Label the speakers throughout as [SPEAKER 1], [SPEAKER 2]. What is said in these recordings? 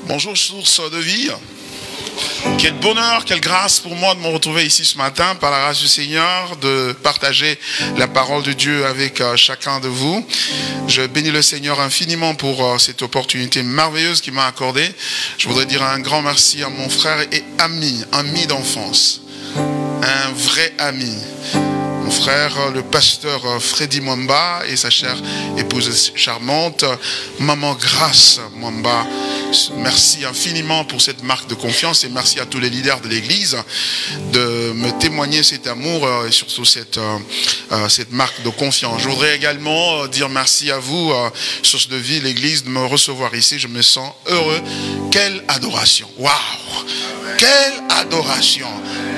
[SPEAKER 1] Bonjour source de vie. Quel bonheur, quelle grâce pour moi de me retrouver ici ce matin par la grâce du Seigneur, de partager la parole de Dieu avec chacun de vous. Je bénis le Seigneur infiniment pour cette opportunité merveilleuse qu'il m'a accordée. Je voudrais dire un grand merci à mon frère et ami d'enfance, un vrai ami. Mon frère, le pasteur Freddy Mwamba et sa chère épouse charmante, Maman Grâce Mwamba. Merci infiniment pour cette marque de confiance et merci à tous les leaders de l'église de me témoigner cet amour et surtout cette marque de confiance. Je voudrais également dire merci à vous, Source de Vie, l'église, de me recevoir ici. Je me sens heureux. Quelle adoration! Waouh! Quelle adoration!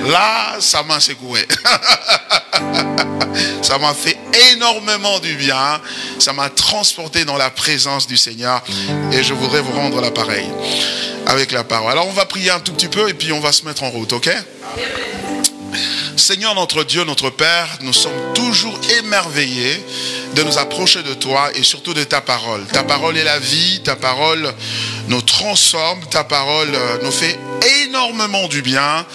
[SPEAKER 1] Là, ça m'a secoué. Ça m'a fait énormément du bien. Ça m'a transporté dans la présence du Seigneur. Et je voudrais vous rendre l'appareil avec la parole. Alors on va prier un tout petit peu et puis on va se mettre en route, ok? Seigneur notre Dieu, notre Père, nous sommes toujours émerveillés de nous approcher de toi et surtout de ta parole. Ta parole est la vie, ta parole nous transforme, ta parole nous fait énormément du bien.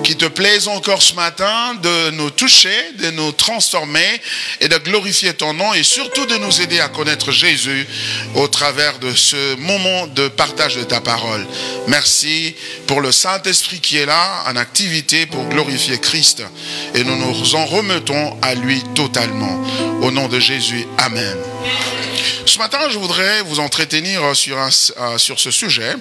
[SPEAKER 1] Qu'il te plaise encore ce matin de nous toucher, de nous transformer et de glorifier ton nom et surtout de nous aider à connaître Jésus au travers de ce moment de partage de ta parole. Merci pour le Saint-Esprit qui est là en activité pour glorifier Christ et nous nous en remettons à lui totalement. Au nom de Jésus, Amen. Ce matin, je voudrais vous entretenir sur ce sujet.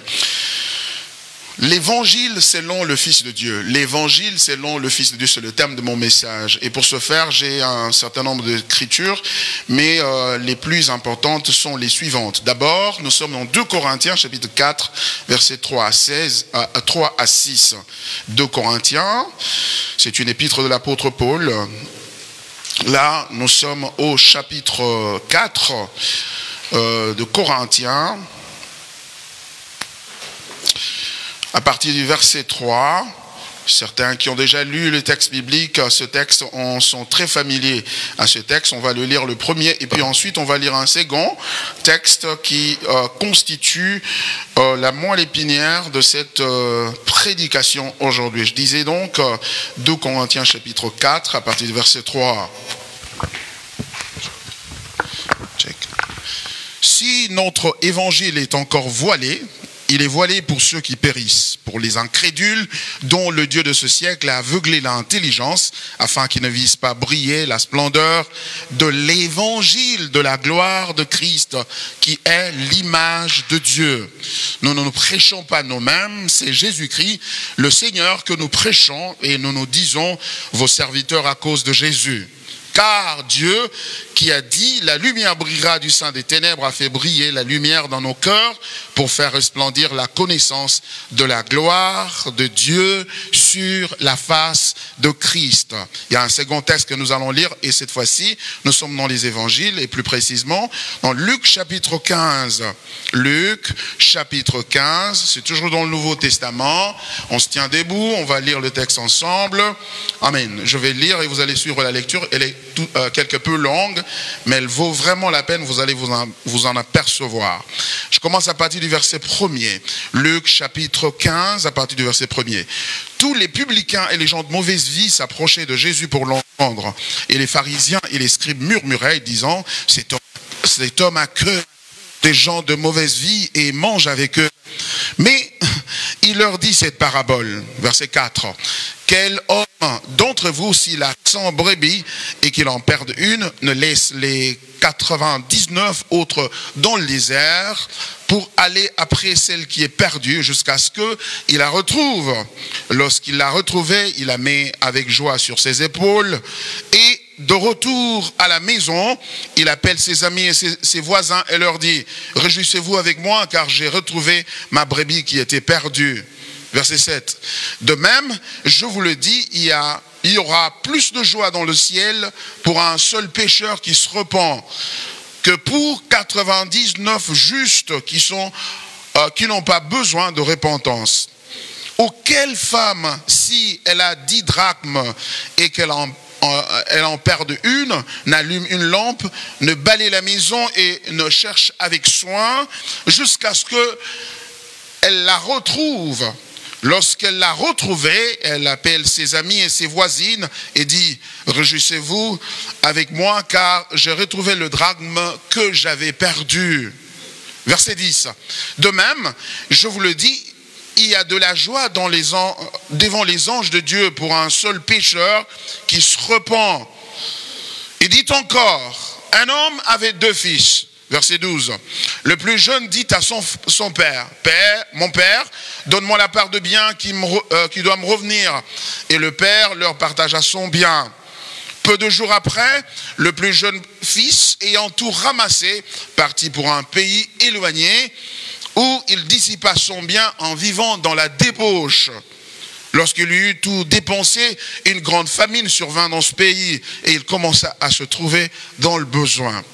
[SPEAKER 1] L'évangile selon le Fils de Dieu. L'évangile selon le Fils de Dieu, c'est le thème de mon message. Et pour ce faire, j'ai un certain nombre d'écritures, mais les plus importantes sont les suivantes. D'abord, nous sommes dans 2 Corinthiens, chapitre 4, versets 3 à 6. 2 Corinthiens, c'est une épître de l'apôtre Paul. Là, nous sommes au chapitre 4 de Corinthiens. À partir du verset 3, certains qui ont déjà lu le texte biblique, ce texte, sont très familiers à ce texte. On va le lire le premier et puis ensuite on va lire un second texte qui constitue la moelle épinière de cette prédication aujourd'hui. Je disais donc 2 Corinthiens chapitre 4 à partir du verset 3. Check. Si notre évangile est encore voilé, il est voilé pour ceux qui périssent, pour les incrédules dont le Dieu de ce siècle a aveuglé l'intelligence afin qu'ils ne visent pas briller la splendeur de l'évangile de la gloire de Christ qui est l'image de Dieu. Nous ne nous prêchons pas nous-mêmes, c'est Jésus-Christ, le Seigneur que nous prêchons et nous nous disons vos serviteurs à cause de Jésus. Car Dieu, qui a dit « La lumière brillera du sein des ténèbres » a fait briller la lumière dans nos cœurs pour faire resplendir la connaissance de la gloire de Dieu sur la face de Christ. Il y a un second texte que nous allons lire et cette fois-ci, nous sommes dans les évangiles et plus précisément dans Luc chapitre 15. Luc chapitre 15, c'est toujours dans le Nouveau Testament. On se tient debout, on va lire le texte ensemble. Amen. Je vais lire et vous allez suivre la lecture. Elle est quelque peu longue, mais elle vaut vraiment la peine, vous allez vous en apercevoir. Je commence à partir du verset 1er. Luc chapitre 15, à partir du verset 1er. Tous les publicains et les gens de mauvaise vie s'approchaient de Jésus pour l'entendre. Et les pharisiens et les scribes murmuraient, disant, cet homme a que des gens de mauvaise vie et mange avec eux. Mais il leur dit cette parabole, verset 4. Quel homme d'entre vous, s'il a 100 brebis et qu'il en perde une, ne laisse les 99 autres dans les airs pour aller après celle qui est perdue jusqu'à ce qu'il la retrouve. Lorsqu'il l'a retrouvée, il la met avec joie sur ses épaules et de retour à la maison, il appelle ses amis et ses voisins et leur dit « Réjouissez-vous avec moi car j'ai retrouvé ma brebis qui était perdue. » Verset 7. De même, je vous le dis, il y aura plus de joie dans le ciel pour un seul pécheur qui se repent que pour 99 justes qui n'ont pas besoin de repentance. Ou quelle femme, si elle a 10 drachmes et qu'elle en perd une, n'allume une lampe, ne balaye la maison et ne cherche avec soin jusqu'à ce que elle la retrouve. Lorsqu'elle l'a retrouvée, elle appelle ses amis et ses voisines et dit « Réjouissez-vous avec moi car j'ai retrouvé le drachme que j'avais perdu. » Verset 10. De même, je vous le dis, il y a de la joie devant les anges de Dieu pour un seul pécheur qui se repent. Il dit encore, un homme avait 2 fils. Verset 12. Le plus jeune dit à son père, « Père, mon père, donne-moi la part de bien qui doit me revenir. » Et le père leur partagea son bien. Peu de jours après, le plus jeune fils, ayant tout ramassé, partit pour un pays éloigné, où il dissipa son bien en vivant dans la débauche. Lorsqu'il eut tout dépensé, une grande famine survint dans ce pays, et il commença à se trouver dans le besoin.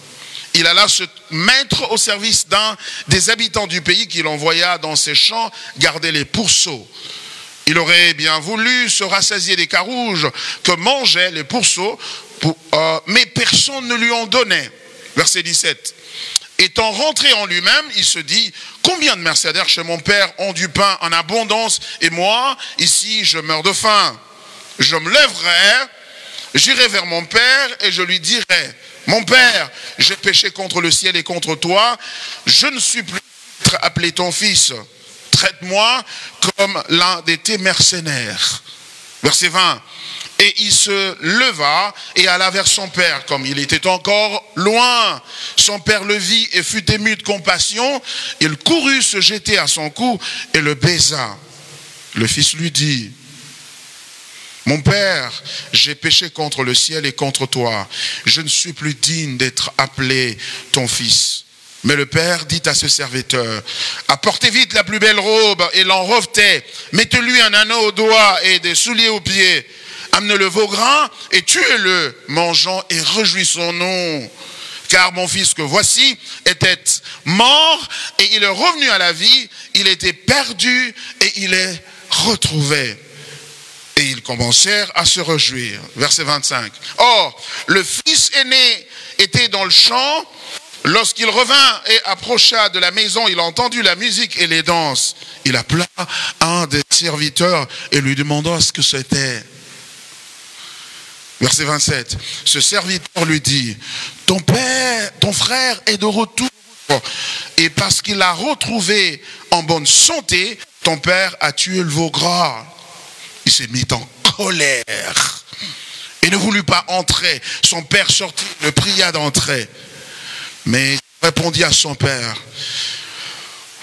[SPEAKER 1] Il alla se mettre au service d'un des habitants du pays qu'il envoya dans ses champs garder les pourceaux. Il aurait bien voulu se rassasier des carouges que mangeaient les pourceaux, mais personne ne lui en donnait. Verset 17. Étant rentré en lui-même, il se dit, combien de mercenaires chez mon père ont du pain en abondance, et moi, ici, je meurs de faim. Je me lèverai, j'irai vers mon père et je lui dirai, mon père, j'ai péché contre le ciel et contre toi, je ne suis plus appelé ton fils. Traite-moi comme l'un de tes mercenaires. Verset 20. Et il se leva et alla vers son père, comme il était encore loin. Son père le vit et fut ému de compassion. Il courut se jeter à son cou et le baisa. Le fils lui dit, mon père, j'ai péché contre le ciel et contre toi. Je ne suis plus digne d'être appelé ton fils. Mais le père dit à ce serviteur, apportez vite la plus belle robe et l'enrevêtez. Mettez-lui un anneau au doigt et des souliers aux pieds. Amenez le veau gras et tuez-le, mangeons et réjouissons-nous. Car mon fils que voici était mort et il est revenu à la vie. Il était perdu et il est retrouvé. Et ils commencèrent à se réjouir. Verset 25. Or, le fils aîné était dans le champ. Lorsqu'il revint et approcha de la maison, il entendit la musique et les danses. Il appela un des serviteurs et lui demanda ce que c'était. Verset 27. Ce serviteur lui dit, ton frère est de retour. Et parce qu'il l'a retrouvé en bonne santé, ton père a tué le veau gras. Il s'est mis en colère et ne voulut pas entrer. Son père sortit, le pria d'entrer. Mais il répondit à son père,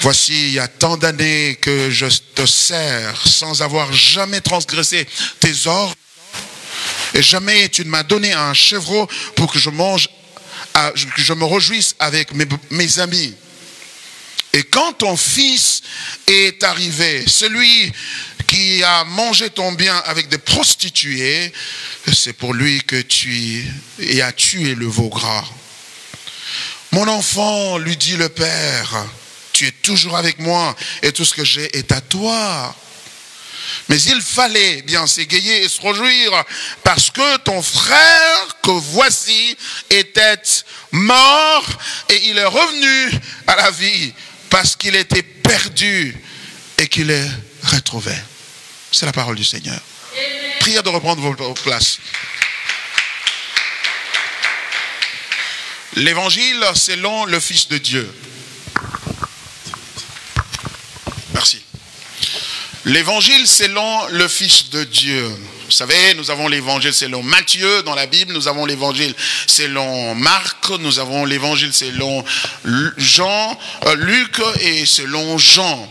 [SPEAKER 1] voici, il y a tant d'années que je te sers sans avoir jamais transgressé tes ordres. Et jamais tu ne m'as donné un chevreau pour que je mange, que je me réjouisse avec mes amis. Et quand ton fils est arrivé, celui qui a mangé ton bien avec des prostituées, c'est pour lui que tu as tué le veau gras. Mon enfant, lui dit le père, tu es toujours avec moi et tout ce que j'ai est à toi. Mais il fallait bien s'égayer et se réjouir parce que ton frère que voici était mort et il est revenu à la vie parce qu'il était perdu et qu'il est retrouvé. C'est la parole du Seigneur. Prière de reprendre vos places. L'évangile selon le Fils de Dieu. Merci. L'évangile selon le Fils de Dieu. Vous savez, nous avons l'évangile selon Matthieu dans la Bible, nous avons l'évangile selon Marc, nous avons l'évangile selon Luc et selon Jean.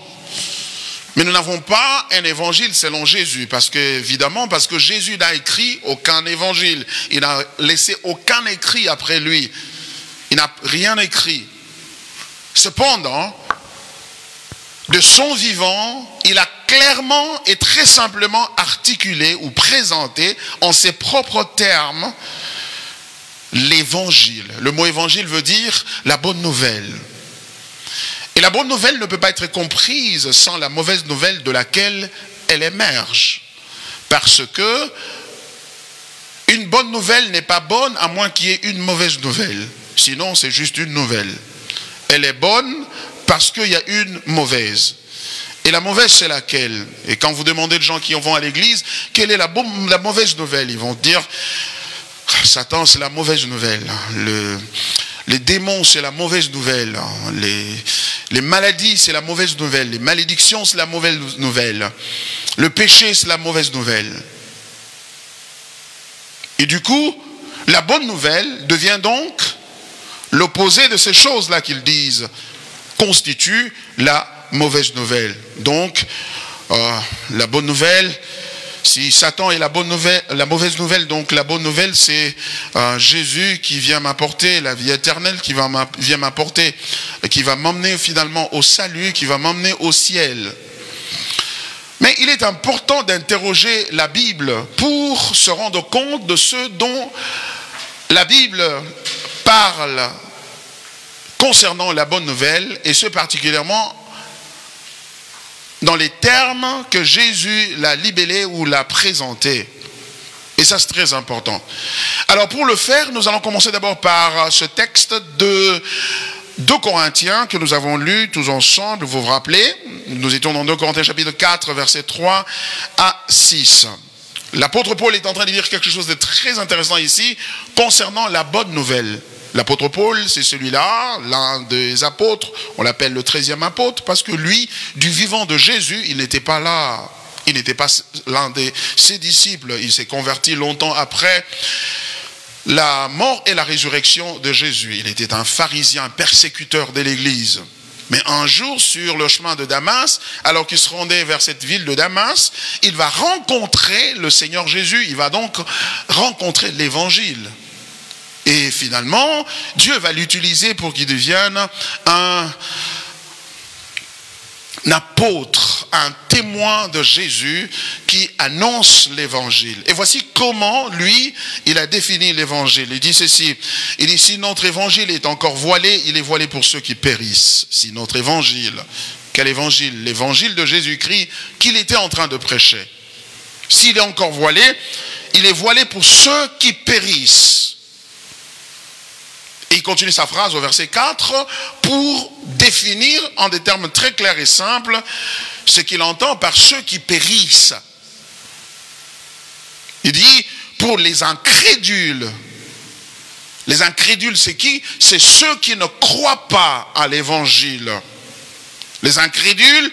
[SPEAKER 1] Mais nous n'avons pas un évangile selon Jésus, parce que Jésus n'a écrit aucun évangile. Il n'a laissé aucun écrit après lui. Il n'a rien écrit. Cependant, de son vivant, il a clairement et très simplement articulé ou présenté en ses propres termes l'évangile. Le mot évangile veut dire la bonne nouvelle. Et la bonne nouvelle ne peut pas être comprise sans la mauvaise nouvelle de laquelle elle émerge. Parce que une bonne nouvelle n'est pas bonne à moins qu'il y ait une mauvaise nouvelle. Sinon, c'est juste une nouvelle. Elle est bonne parce qu'il y a une mauvaise. Et la mauvaise, c'est laquelle? Et quand vous demandez aux gens qui vont à l'église, quelle est la mauvaise nouvelle? Ils vont dire, Satan, c'est la mauvaise nouvelle. Les démons, c'est la mauvaise nouvelle. Les maladies, c'est la mauvaise nouvelle. Les malédictions, c'est la mauvaise nouvelle. Le péché, c'est la mauvaise nouvelle. Et du coup, la bonne nouvelle devient donc l'opposé de ces choses-là qu'ils disent, constitue la mauvaise nouvelle. Donc, la bonne nouvelle, si Satan est la mauvaise nouvelle, donc la bonne nouvelle, c'est Jésus qui vient m'apporter la vie éternelle, qui vient m'apporter, qui va m'emmener finalement au salut, qui va m'emmener au ciel. Mais il est important d'interroger la Bible pour se rendre compte de ce dont la Bible parle concernant la bonne nouvelle, et ce particulièrement dans les termes que Jésus l'a libellé ou l'a présenté. Et ça, c'est très important. Alors, pour le faire, nous allons commencer d'abord par ce texte de 2 Corinthiens que nous avons lu tous ensemble. Vous vous rappelez, nous étions dans 2 Corinthiens chapitre 4, versets 3 à 6. L'apôtre Paul est en train de dire quelque chose de très intéressant ici concernant la bonne nouvelle. L'apôtre Paul, c'est celui-là, l'un des apôtres, on l'appelle le 13e apôtre, parce que lui, du vivant de Jésus, il n'était pas là. Il n'était pas l'un de ses disciples. Il s'est converti longtemps après la mort et la résurrection de Jésus. Il était un pharisien, un persécuteur de l'Église. Mais un jour, sur le chemin de Damas, alors qu'il se rendait vers cette ville de Damas, il va rencontrer le Seigneur Jésus. Il va donc rencontrer l'Évangile. Et finalement, Dieu va l'utiliser pour qu'il devienne un apôtre, un témoin de Jésus qui annonce l'évangile. Et voici comment, lui, il a défini l'évangile. Il dit ceci, il dit, si notre évangile est encore voilé, il est voilé pour ceux qui périssent. Si notre évangile, quel évangile? L'évangile de Jésus-Christ qu'il était en train de prêcher. S'il est encore voilé, il est voilé pour ceux qui périssent. Et il continue sa phrase au verset 4 pour définir en des termes très clairs et simples ce qu'il entend par ceux qui périssent. Il dit pour les incrédules. Les incrédules, c'est qui? C'est ceux qui ne croient pas à l'évangile. Les incrédules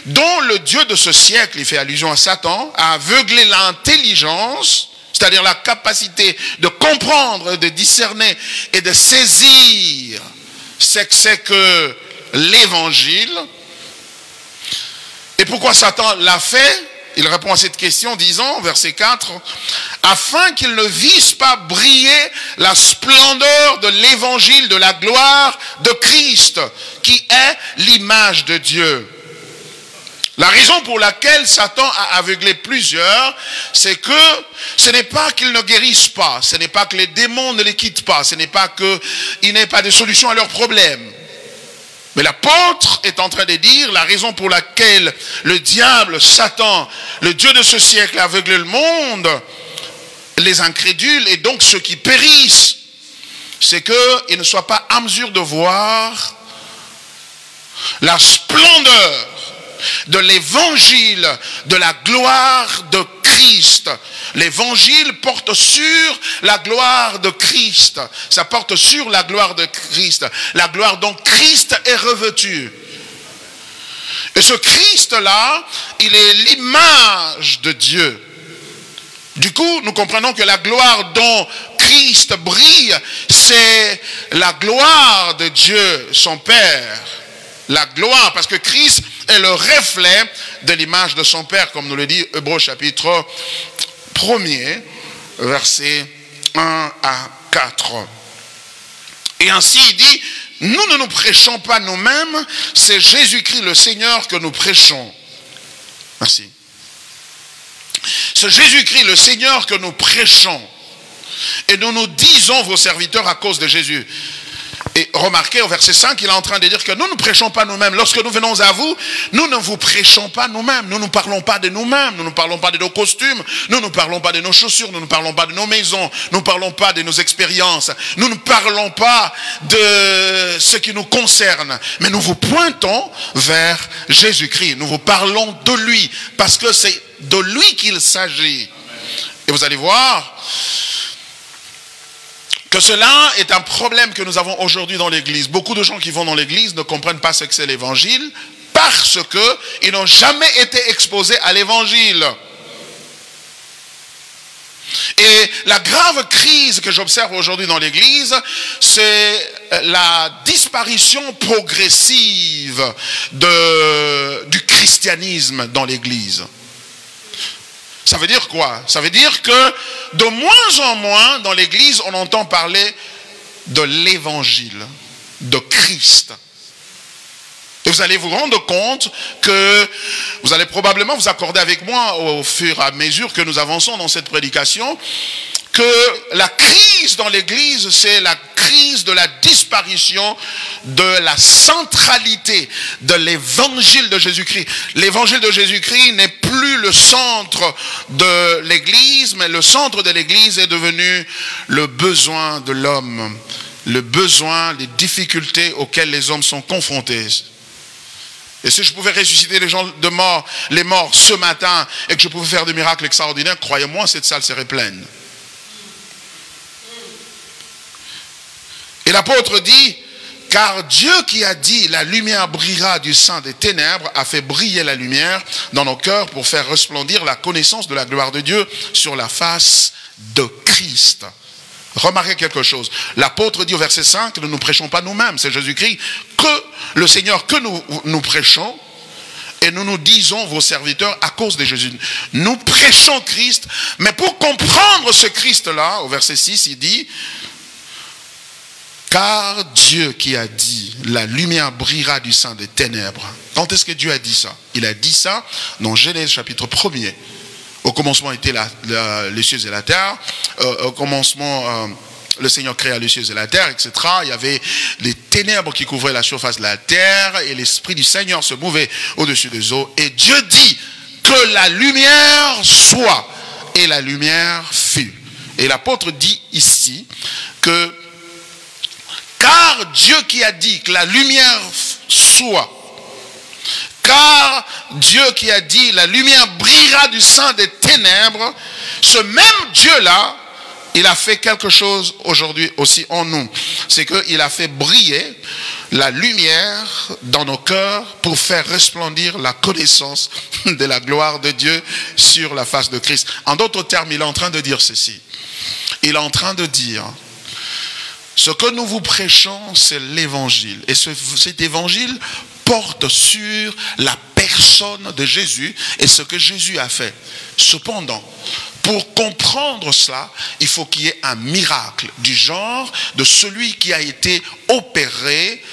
[SPEAKER 1] dont le Dieu de ce siècle, il fait allusion à Satan, a aveuglé l'intelligence, c'est-à-dire la capacité de comprendre, de discerner et de saisir ce que c'est que l'évangile. Et pourquoi Satan l'a fait? Il répond à cette question disant, verset 4, afin qu'il ne vise pas briller la splendeur de l'évangile de la gloire de Christ, qui est l'image de Dieu. La raison pour laquelle Satan a aveuglé plusieurs, c'est que ce n'est pas qu'ils ne guérissent pas, ce n'est pas que les démons ne les quittent pas, ce n'est pas qu'il n'y ait pas de solution à leurs problèmes. Mais l'apôtre est en train de dire la raison pour laquelle le diable, Satan, le Dieu de ce siècle a aveuglé le monde, les incrédules et donc ceux qui périssent, c'est qu'ils ne soient pas en mesure de voir la splendeur de l'évangile de la gloire de Christ. L'évangile porte sur la gloire de Christ. Ça porte sur la gloire de Christ. La gloire dont Christ est revêtu. Et ce Christ-là, il est l'image de Dieu. Du coup, nous comprenons que la gloire dont Christ brille, c'est la gloire de Dieu, son Père. La gloire, parce que Christ est le reflet de l'image de son Père, comme nous le dit Hébreux chapitre 1er, versets 1 à 4. Et ainsi il dit, nous ne nous prêchons pas nous-mêmes, c'est Jésus-Christ le Seigneur que nous prêchons. Merci. C'est Jésus-Christ le Seigneur que nous prêchons. Et nous nous disons vos serviteurs à cause de Jésus. Et remarquez au verset 5, il est en train de dire que nous ne prêchons pas nous-mêmes. Lorsque nous venons à vous, nous ne vous prêchons pas nous-mêmes. Nous ne parlons pas de nous-mêmes. Nous ne parlons pas de nos costumes. Nous ne parlons pas de nos chaussures. Nous ne parlons pas de nos maisons. Nous ne parlons pas de nos expériences. Nous ne parlons pas de ce qui nous concerne. Mais nous vous pointons vers Jésus-Christ. Nous vous parlons de lui. Parce que c'est de lui qu'il s'agit. Et vous allez voir que cela est un problème que nous avons aujourd'hui dans l'église. Beaucoup de gens qui vont dans l'église ne comprennent pas ce que c'est l'évangile parce qu'ils n'ont jamais été exposés à l'évangile. Et la grave crise que j'observe aujourd'hui dans l'église, c'est la disparition progressive du christianisme dans l'église. Ça veut dire quoi? Ça veut dire que de moins en moins dans l'église, on entend parler de l'évangile, de Christ. Et vous allez vous rendre compte que vous allez probablement vous accorder avec moi au fur et à mesure que nous avançons dans cette prédication, que la crise dans l'église, c'est la crise de la disparition de la centralité de l'évangile de Jésus-Christ. L'évangile de Jésus-Christ n'est plus le centre de l'église, mais le centre de l'église est devenu le besoin de l'homme, le besoin, les difficultés auxquelles les hommes sont confrontés. Et si je pouvais ressusciter les morts ce matin et que je pouvais faire des miracles extraordinaires, croyez-moi, cette salle serait pleine. Et l'apôtre dit, car Dieu qui a dit, la lumière brillera du sein des ténèbres, a fait briller la lumière dans nos cœurs pour faire resplendir la connaissance de la gloire de Dieu sur la face de Christ. Remarquez quelque chose. L'apôtre dit au verset 5, nous ne prêchons pas nous-mêmes, c'est Jésus-Christ, que le Seigneur que nous prêchons, et nous nous disons, vos serviteurs, à cause de Jésus. Nous prêchons Christ, mais pour comprendre ce Christ-là, au verset 6, il dit, car Dieu qui a dit, la lumière brillera du sein des ténèbres. Quand est-ce que Dieu a dit ça? Il a dit ça dans Genèse chapitre 1er. Au commencement étaient les cieux et la terre. Au commencement, le Seigneur créa les cieux et la terre, etc. Il y avait les ténèbres qui couvraient la surface de la terre et l'Esprit du Seigneur se mouvait au-dessus des eaux. Et Dieu dit que la lumière soit. Et la lumière fut. Et l'apôtre dit ici que car Dieu qui a dit que la lumière soit, car Dieu qui a dit la lumière brillera du sein des ténèbres, ce même Dieu-là, il a fait quelque chose aujourd'hui aussi en nous. C'est qu'il a fait briller la lumière dans nos cœurs pour faire resplendir la connaissance de la gloire de Dieu sur la face de Christ. En d'autres termes, il est en train de dire ceci. Il est en train de dire, ce que nous vous prêchons, c'est l'évangile. Et cet évangile porte sur la personne de Jésus et ce que Jésus a fait. Cependant, pour comprendre cela, il faut qu'il y ait un miracle du genre de celui qui a été opéré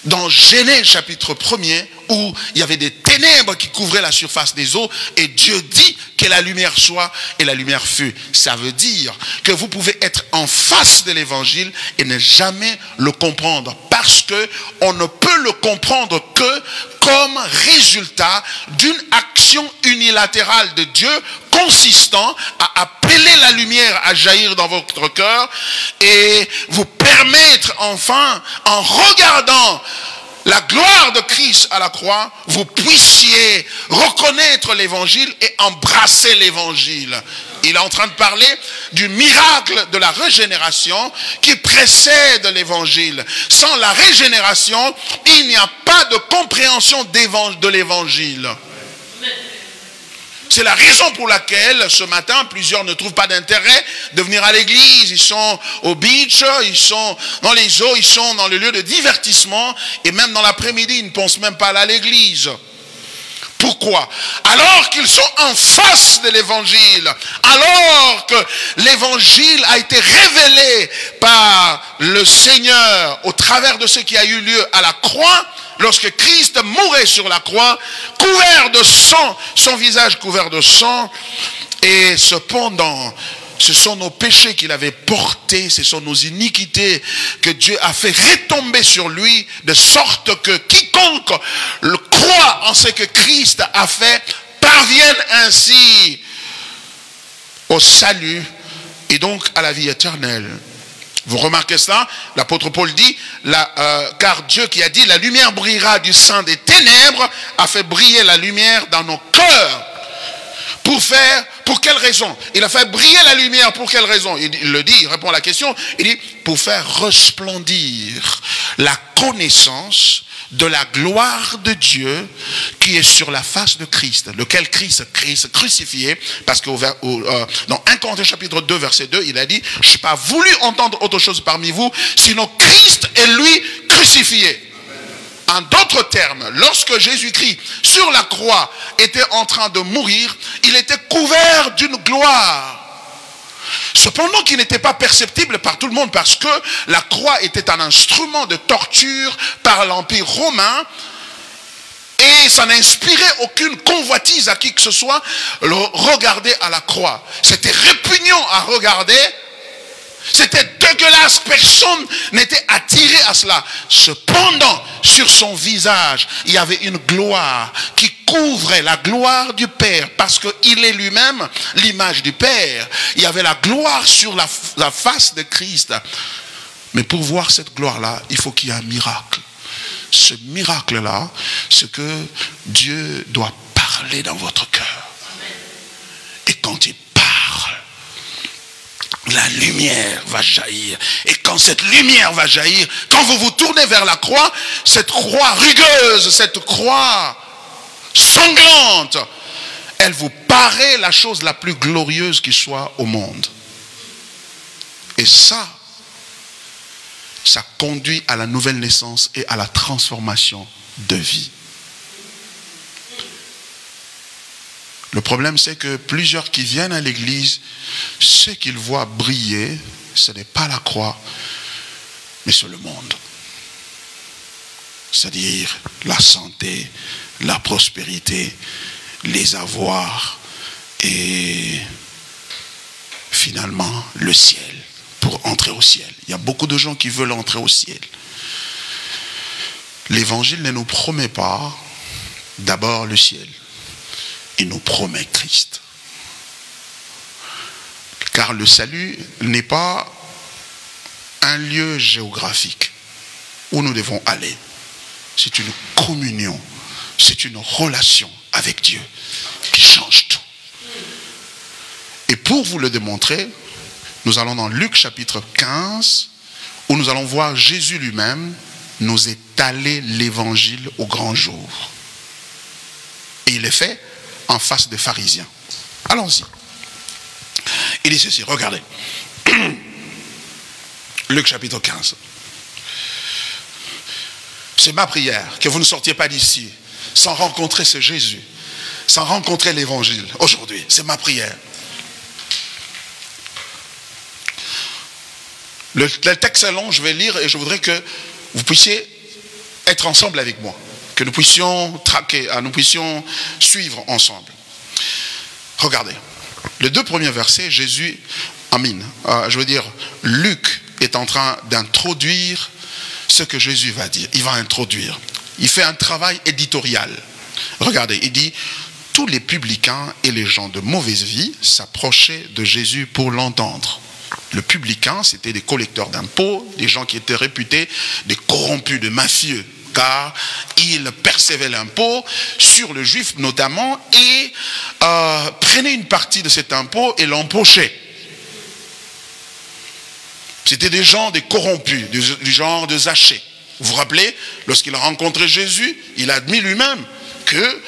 [SPEAKER 1] dans Genèse chapitre 1er, où il y avait des ténèbres qui couvraient la surface des eaux, et Dieu dit que la lumière soit, et la lumière fut. Ça veut dire que vous pouvez être en face de l'évangile et ne jamais le comprendre, parce que on ne peut le comprendre que comme résultat d'une action unilatérale de Dieu consistant à appeler la lumière à jaillir dans votre cœur et vous permettre enfin, en regardant la gloire de Christ à la croix, vous puissiez reconnaître l'évangile et embrasser l'évangile. Il est en train de parler du miracle de la régénération qui précède l'évangile. Sans la régénération, il n'y a pas de compréhension de l'évangile. C'est la raison pour laquelle ce matin, plusieurs ne trouvent pas d'intérêt de venir à l'église. Ils sont au beach, ils sont dans les eaux, ils sont dans le lieu de divertissement. Et même dans l'après-midi, ils ne pensent même pas aller à l'église. Pourquoi? Alors qu'ils sont en face de l'évangile. Alors que l'évangile a été révélé par le Seigneur au travers de ce qui a eu lieu à la croix. Lorsque Christ mourait sur la croix, couvert de sang, son visage couvert de sang, et cependant, ce sont nos péchés qu'il avait portés, ce sont nos iniquités que Dieu a fait retomber sur lui, de sorte que quiconque le croit en ce que Christ a fait, parvienne ainsi au salut et donc à la vie éternelle. Vous remarquez cela? L'apôtre Paul dit, car Dieu qui a dit, la lumière brillera du sein des ténèbres, a fait briller la lumière dans nos cœurs. Pour quelle raison? Il a fait briller la lumière pour quelle raison? Il le dit, il répond à la question, il dit, pour faire resplendir la connaissance de la gloire de Dieu qui est sur la face de Christ, lequel Christ crucifié, parce que dans 1 Corinthiens chapitre 2 verset 2, il a dit, je n'ai pas voulu entendre autre chose parmi vous, sinon Christ est lui crucifié. En d'autres termes, lorsque Jésus-Christ sur la croix était en train de mourir, il était couvert d'une gloire. Cependant qu'il n'était pas perceptible par tout le monde parce que la croix était un instrument de torture par l'Empire romain et ça n'inspirait aucune convoitise à qui que ce soit le regarder à la croix. C'était répugnant à regarder. C'était dégueulasse, personne n'était attiré à cela. Cependant, sur son visage, il y avait une gloire qui couvrait la gloire du Père, parce qu'il est lui-même l'image du Père. Il y avait la gloire sur la face de Christ. Mais pour voir cette gloire-là, il faut qu'il y ait un miracle. Ce miracle-là, c'est que Dieu doit parler dans votre cœur. Et quand il la lumière va jaillir. Et quand cette lumière va jaillir, quand vous vous tournez vers la croix, cette croix rugueuse, cette croix sanglante, elle vous paraît la chose la plus glorieuse qui soit au monde. Et ça conduit à la nouvelle naissance et à la transformation de vie. Le problème, c'est que plusieurs qui viennent à l'église, ce qu'ils voient briller, ce n'est pas la croix, mais c'est le monde. C'est-à-dire la santé, la prospérité, les avoirs et finalement le ciel, pour entrer au ciel. Il y a beaucoup de gens qui veulent entrer au ciel. L'évangile ne nous promet pas d'abord le ciel. Il nous promet Christ. Car le salut n'est pas un lieu géographique où nous devons aller. C'est une communion, c'est une relation avec Dieu qui change tout. Et pour vous le démontrer, nous allons dans Luc chapitre 15, où nous allons voir Jésus lui-même nous étaler l'évangile au grand jour. Et il est fait en face des pharisiens. Allons-y. Il dit ceci, regardez. Luc chapitre 15. C'est ma prière que vous ne sortiez pas d'ici sans rencontrer ce Jésus, sans rencontrer l'évangile aujourd'hui. C'est ma prière. Le texte est long, je vais lire et je voudrais que vous puissiez être ensemble avec moi. Que nous puissions traquer, nous puissions suivre ensemble. Regardez, les deux premiers versets, Luc est en train d'introduire ce que Jésus va dire. Il va introduire. Il fait un travail éditorial. Regardez, il dit, tous les publicains et les gens de mauvaise vie s'approchaient de Jésus pour l'entendre. Le publicain, c'était des collecteurs d'impôts, des gens qui étaient réputés des corrompus, de mafieux. Car il percevait l'impôt sur le juif notamment et prenait une partie de cet impôt et l'empochait. C'était des gens, des corrompus, du genre de Zachée. Vous vous rappelez, lorsqu'il a rencontré Jésus, il a admis lui-même que,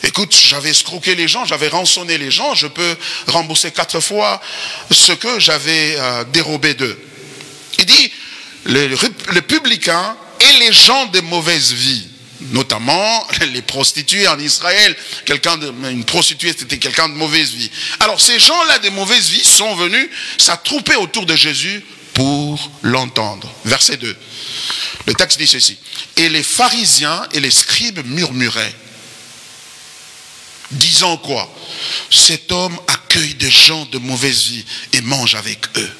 [SPEAKER 1] écoute, j'avais escroqué les gens, j'avais rançonné les gens, je peux rembourser 4 fois ce que j'avais dérobé d'eux. Il dit, les publicains et les gens de mauvaise vie, notamment les prostituées en Israël. Une prostituée, c'était quelqu'un de mauvaise vie. Alors ces gens-là de mauvaise vie sont venus s'attrouper autour de Jésus pour l'entendre. Verset 2. Le texte dit ceci. Et les pharisiens et les scribes murmuraient, disant quoi? Cet homme a accueille des gens de mauvaise vie et mange avec eux.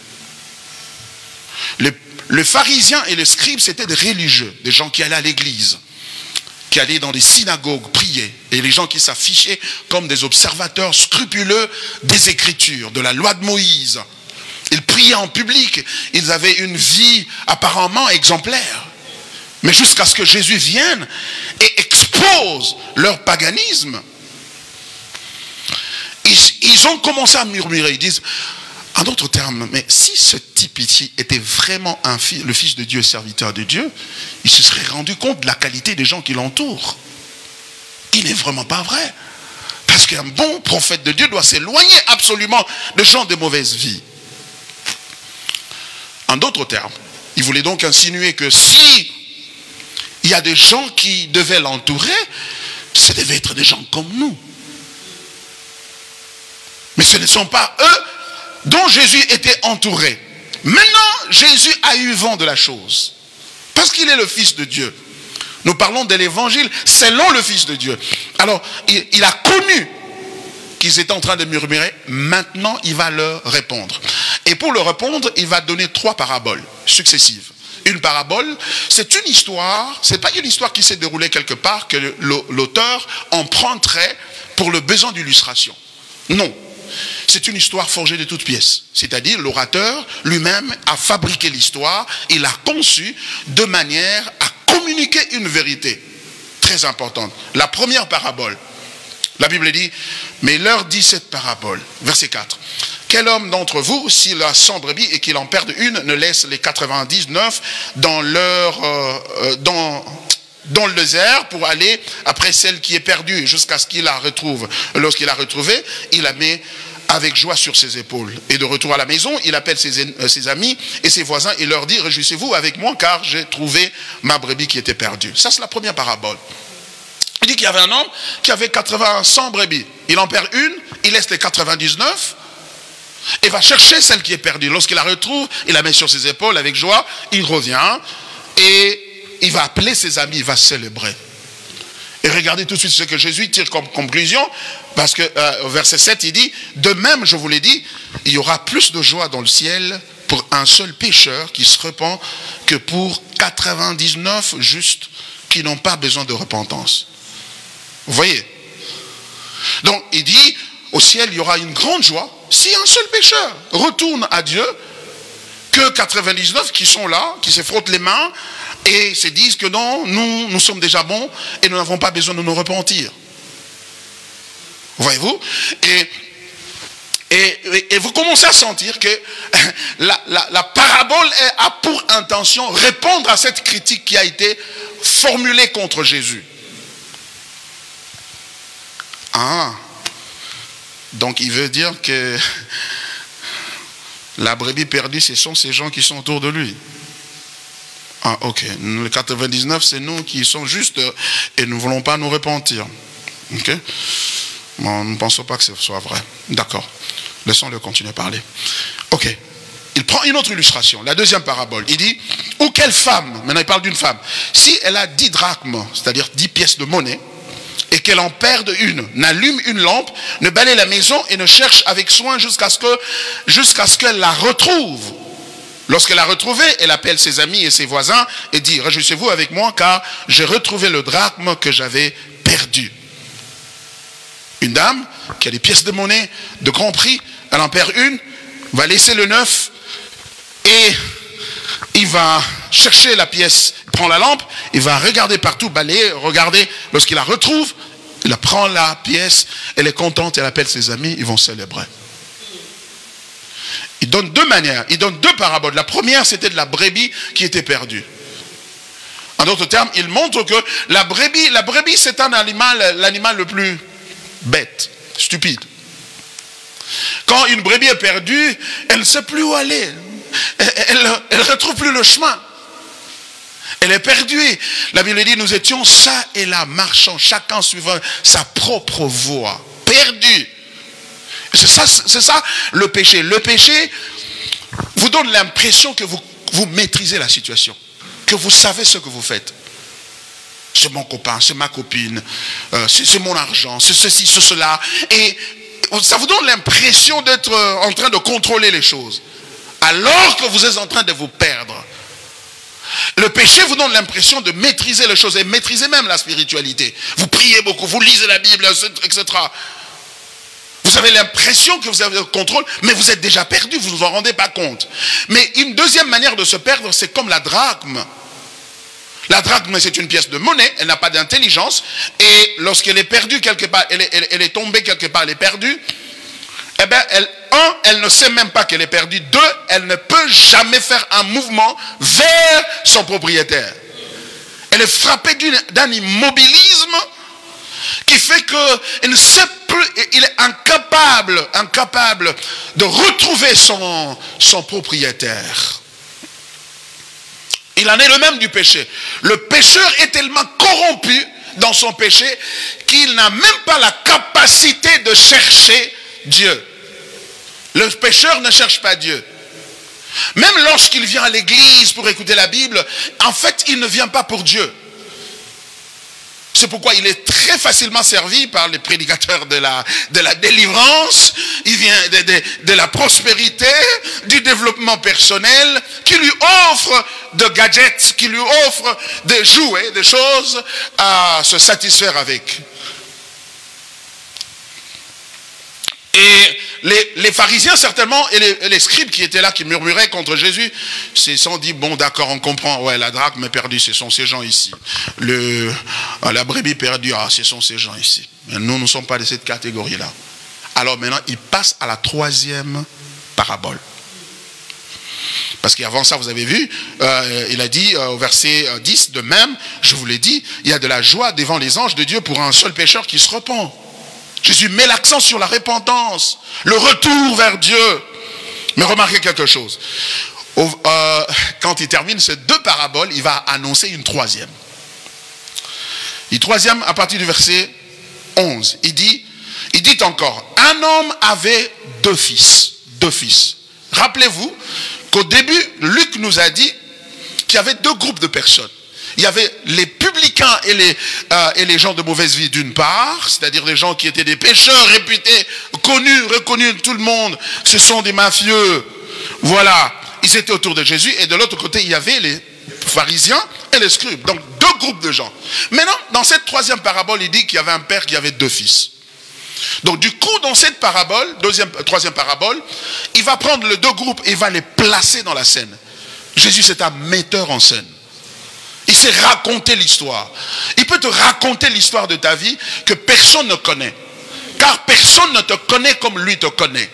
[SPEAKER 1] Le pharisien et le scribe, c'était des religieux, des gens qui allaient à l'église, qui allaient dans des synagogues prier, et les gens qui s'affichaient comme des observateurs scrupuleux des Écritures, de la loi de Moïse. Ils priaient en public, ils avaient une vie apparemment exemplaire. Mais jusqu'à ce que Jésus vienne et expose leur paganisme, ils ont commencé à murmurer, ils disent, en d'autres termes, mais si ce type ici était vraiment le fils de Dieu, serviteur de Dieu, il se serait rendu compte de la qualité des gens qui l'entourent. Il n'est vraiment pas vrai. Parce qu'un bon prophète de Dieu doit s'éloigner absolument de gens de mauvaise vie. En d'autres termes, il voulait donc insinuer que si il y a des gens qui devaient l'entourer, ce devaient être des gens comme nous. Mais ce ne sont pas eux dont Jésus était entouré. Maintenant, Jésus a eu vent de la chose. Parce qu'il est le Fils de Dieu. Nous parlons de l'évangile selon le Fils de Dieu. Alors, il a connu qu'ils étaient en train de murmurer. Maintenant, il va leur répondre. Et pour leur répondre, il va donner 3 paraboles successives. Une parabole, c'est une histoire, c'est pas une histoire qui s'est déroulée quelque part que l'auteur emprunterait pour le besoin d'illustration. Non. C'est une histoire forgée de toutes pièces. C'est-à-dire, l'orateur lui-même a fabriqué l'histoire, il l'a conçue de manière à communiquer une vérité très importante. La première parabole, la Bible dit, mais il leur dit cette parabole, verset 4. Quel homme d'entre vous, s'il a 100 brebis et qu'il en perde une, ne laisse les 99 dans le désert pour aller après celle qui est perdue jusqu'à ce qu'il la retrouve. Lorsqu'il l'a retrouvée, il la met avec joie sur ses épaules. Et de retour à la maison, il appelle ses amis et ses voisins et leur dit, réjouissez-vous avec moi car j'ai trouvé ma brebis qui était perdue. Ça, c'est la première parabole. Il dit qu'il y avait un homme qui avait 100 brebis. Il en perd une, il laisse les 99 et va chercher celle qui est perdue. Lorsqu'il la retrouve, il la met sur ses épaules avec joie, il revient et il va appeler ses amis, il va célébrer. Et regardez tout de suite ce que Jésus tire comme conclusion, parce que au verset 7, il dit, de même, je vous l'ai dit, il y aura plus de joie dans le ciel pour un seul pécheur qui se repent que pour 99 justes qui n'ont pas besoin de repentance. Vous voyez? Donc, il dit, au ciel, il y aura une grande joie si un seul pécheur retourne à Dieu, que 99 qui sont là, qui se frottent les mains, et se disent que non, nous sommes déjà bons et nous n'avons pas besoin de nous repentir. Voyez-vous? Et vous commencez à sentir que la parabole a pour intention répondre à cette critique qui a été formulée contre Jésus. Ah, donc il veut dire que la brebis perdue, ce sont ces gens qui sont autour de lui. Ah, ok. Les 99, c'est nous qui sommes justes et nous ne voulons pas nous repentir. Ok? Bon, nous ne pensons pas que ce soit vrai. D'accord. Laissons-le continuer à parler. Ok. Il prend une autre illustration. La deuxième parabole. Il dit, ou quelle femme, maintenant il parle d'une femme, si elle a 10 drachmes, c'est-à-dire 10 pièces de monnaie, et qu'elle en perde une, n'allume une lampe, ne balaye la maison et ne cherche avec soin jusqu'à ce qu'elle la retrouve. Lorsqu'elle l'a retrouvée, elle appelle ses amis et ses voisins et dit, réjouissez-vous avec moi car j'ai retrouvé le drachme que j'avais perdu. Une dame qui a des pièces de monnaie de grand prix, elle en perd une, va laisser le neuf et il va chercher la pièce, il prend la lampe, il va regarder partout, balayer, regarder. Lorsqu'il la retrouve, il prend la pièce, elle est contente, elle appelle ses amis, ils vont célébrer. Il donne 2 manières, il donne 2 paraboles. La première, c'était de la brebis qui était perdue. En d'autres termes, il montre que la brebis c'est l'animal le plus bête, stupide. Quand une brebis est perdue, elle ne sait plus où aller. Elle ne retrouve plus le chemin. Elle est perdue. La Bible dit, nous étions ça et là, marchant, chacun suivant sa propre voie. Perdu. C'est ça le péché. Le péché vous donne l'impression que vous maîtrisez la situation. Que vous savez ce que vous faites. C'est mon copain, c'est ma copine, c'est mon argent, c'est ceci, c'est cela. Et ça vous donne l'impression d'être en train de contrôler les choses, alors que vous êtes en train de vous perdre. Le péché vous donne l'impression de maîtriser les choses et maîtriser même la spiritualité. Vous priez beaucoup, vous lisez la Bible, etc. Vous avez l'impression que vous avez le contrôle, mais vous êtes déjà perdu, vous ne vous en rendez pas compte. Mais une deuxième manière de se perdre, c'est comme la drachme. La drachme, c'est une pièce de monnaie, elle n'a pas d'intelligence, et lorsqu'elle est perdue quelque part, elle est tombée quelque part, elle est perdue, eh bien, elle ne sait même pas qu'elle est perdue. 2, elle ne peut jamais faire un mouvement vers son propriétaire. Elle est frappée d'un immobilisme qui fait qu'il ne sait plus, il est incapable de retrouver son propriétaire. Il en est le même du péché. Le pécheur est tellement corrompu dans son péché qu'il n'a même pas la capacité de chercher Dieu. Le pécheur ne cherche pas Dieu. Même lorsqu'il vient à l'église pour écouter la Bible, en fait, il ne vient pas pour Dieu. C'est pourquoi il est très facilement servi par les prédicateurs de la délivrance, il vient de la prospérité, du développement personnel, qui lui offre de gadgets, qui lui offre des jouets, des choses à se satisfaire avec. Et les pharisiens certainement, et les scribes qui étaient là, qui murmuraient contre Jésus, se sont dit, bon d'accord, on comprend, ouais, la drachme est perdue, ce sont ces gens ici. La brebis perdue, ce sont ces gens ici. Mais nous ne sommes pas de cette catégorie-là. Alors maintenant, il passe à la 3e parabole. Parce qu'avant ça, vous avez vu, il a dit au verset 10, de même, je vous l'ai dit, il y a de la joie devant les anges de Dieu pour un seul pécheur qui se repent. Jésus met l'accent sur la repentance, le retour vers Dieu. Mais remarquez quelque chose. Quand il termine ces 2 paraboles, il va annoncer une 3e. Une 3e à partir du verset 11. Il dit encore, un homme avait 2 fils. 2 fils. Rappelez-vous qu'au début, Luc nous a dit qu'il y avait 2 groupes de personnes. Il y avait les publicains et les gens de mauvaise vie d'une part, c'est-à-dire les gens qui étaient des pécheurs réputés, connus, reconnus de tout le monde. Ce sont des mafieux. Voilà, ils étaient autour de Jésus. Et de l'autre côté, il y avait les pharisiens et les scribes. Donc 2 groupes de gens. Maintenant, dans cette 3e parabole, il dit qu'il y avait un père qui avait 2 fils. Donc du coup, dans cette parabole, 3e parabole, il va prendre les 2 groupes et il va les placer dans la scène. Jésus, c'est un metteur en scène. Il sait raconter l'histoire. Il peut te raconter l'histoire de ta vie que personne ne connaît. Car personne ne te connaît comme lui te connaît.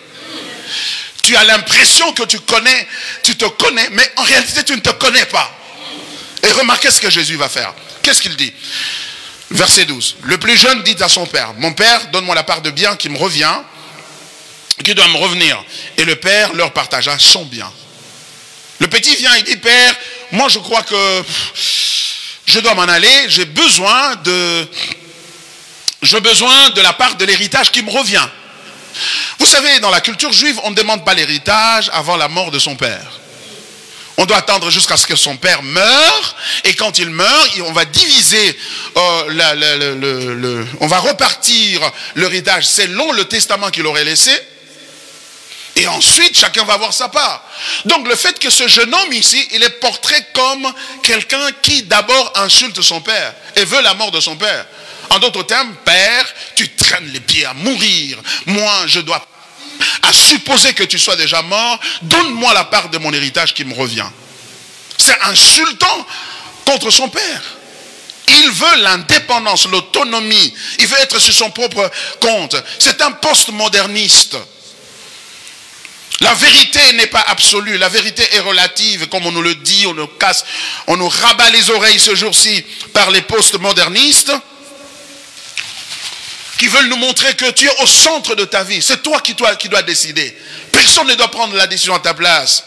[SPEAKER 1] Tu as l'impression que tu te connais, mais en réalité tu ne te connais pas. Et remarquez ce que Jésus va faire. Qu'est-ce qu'il dit? Verset 12. Le plus jeune dit à son père, mon père, donne-moi la part de bien qui me revient, qui doit me revenir. Et le père leur partagea son bien. Le petit vient et dit, père, moi je crois que je dois m'en aller, j'ai besoin de la part de l'héritage qui me revient. Vous savez, dans la culture juive, on ne demande pas l'héritage avant la mort de son père. On doit attendre jusqu'à ce que son père meure, et quand il meurt, on va diviser, on va repartir l'héritage selon le testament qu'il aurait laissé. Et ensuite, chacun va avoir sa part. Donc le fait que ce jeune homme ici, il est portrait comme quelqu'un qui d'abord insulte son père et veut la mort de son père. En d'autres termes, père, tu traînes les pieds à mourir. Moi, je dois, à supposer que tu sois déjà mort, donne-moi la part de mon héritage qui me revient. C'est insultant contre son père. Il veut l'indépendance, l'autonomie. Il veut être sur son propre compte. C'est un postmoderniste. La vérité n'est pas absolue, la vérité est relative, comme on nous le dit, on nous casse, on nous rabat les oreilles ce jour-ci par les postmodernistes qui veulent nous montrer que tu es au centre de ta vie. C'est toi qui dois décider. Personne ne doit prendre la décision à ta place.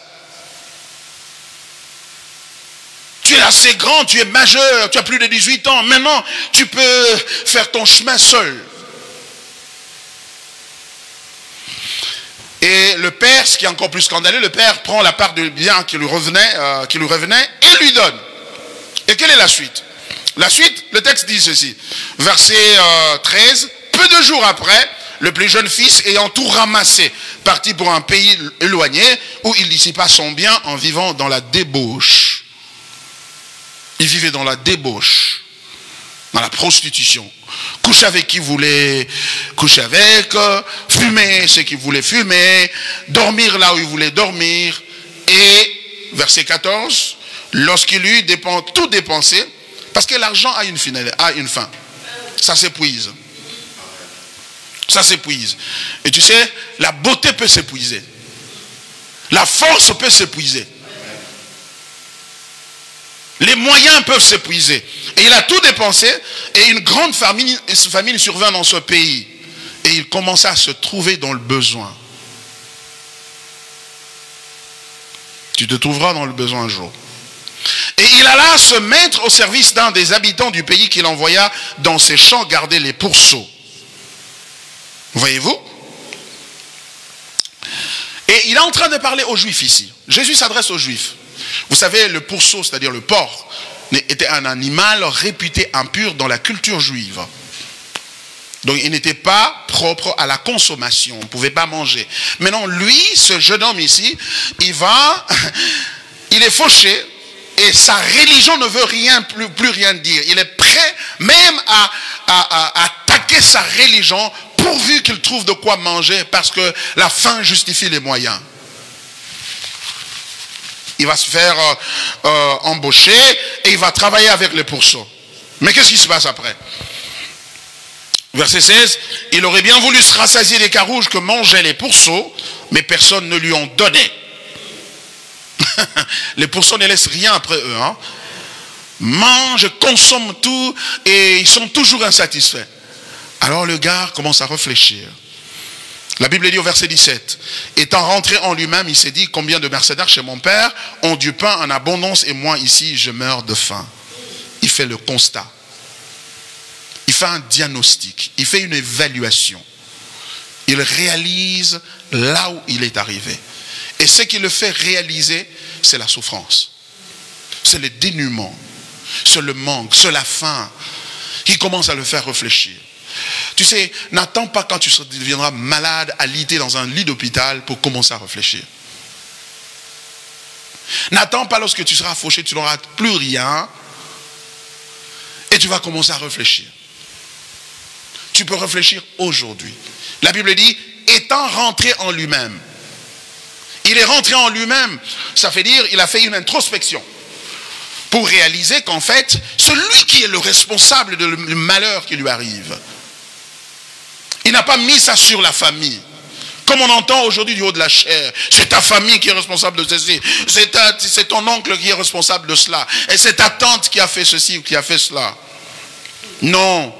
[SPEAKER 1] Tu es assez grand, tu es majeur, tu as plus de 18 ans. Maintenant, tu peux faire ton chemin seul. Et le père, ce qui est encore plus scandaleux, le père prend la part du bien qui lui revenait et lui donne. Et quelle est la suite? La suite, le texte dit ceci. Verset 13. Peu de jours après, le plus jeune fils, ayant tout ramassé, partit pour un pays éloigné où il dissipa son bien en vivant dans la débauche. Il vivait dans la débauche, dans la prostitution. Coucher avec qui voulait coucher avec, fumer ce qu'il voulait fumer, dormir là où il voulait dormir. Et, verset 14, lorsqu'il eut tout dépensé, parce que l'argent a une fin. Ça s'épuise. Ça s'épuise. Et tu sais, la beauté peut s'épuiser. La force peut s'épuiser. Les moyens peuvent s'épuiser. Et il a tout dépensé. Et une grande famine survint dans ce pays. Et il commença à se trouver dans le besoin. Tu te trouveras dans le besoin un jour. Et il alla se mettre au service d'un des habitants du pays qu'il envoya dans ses champs garder les pourceaux. Voyez-vous? Et il est en train de parler aux Juifs ici. Jésus s'adresse aux Juifs. Vous savez, le pourceau, c'est-à-dire le porc, était un animal réputé impur dans la culture juive. Donc il n'était pas propre à la consommation, on ne pouvait pas manger. Maintenant, lui, ce jeune homme ici, il est fauché et sa religion ne veut plus rien dire. Il est prêt même à attaquer sa religion pourvu qu'il trouve de quoi manger parce que la faim justifie les moyens. Il va se faire embaucher et il va travailler avec les pourceaux. Mais qu'est-ce qui se passe après? Verset 16, il aurait bien voulu se rassasier des carouges que mangeaient les pourceaux, mais personne ne lui en donnait. Les pourceaux ne laissent rien après eux. Hein. Mangent, consomment tout et ils sont toujours insatisfaits. Alors le gars commence à réfléchir. La Bible dit au verset 17, étant rentré en lui-même, il s'est dit, combien de mercenaires chez mon père ont du pain en abondance et moi ici je meurs de faim. Il fait le constat. Il fait un diagnostic, il fait une évaluation. Il réalise là où il est arrivé. Et ce qui le fait réaliser, c'est la souffrance. C'est le dénuement, c'est le manque, c'est la faim. Il commence à le faire réfléchir. Tu sais, n'attends pas quand tu deviendras malade, alité dans un lit d'hôpital pour commencer à réfléchir. N'attends pas lorsque tu seras fauché, tu n'auras plus rien et tu vas commencer à réfléchir. Tu peux réfléchir aujourd'hui. La Bible dit, étant rentré en lui-même. Il est rentré en lui-même. Ça veut dire, il a fait une introspection. Pour réaliser qu'en fait, c'est lui qui est le responsable du malheur qui lui arrive. Il n'a pas mis ça sur la famille. Comme on entend aujourd'hui du haut de la chair. C'est ta famille qui est responsable de ceci. C'est ton oncle qui est responsable de cela. Et c'est ta tante qui a fait ceci ou qui a fait cela. Non.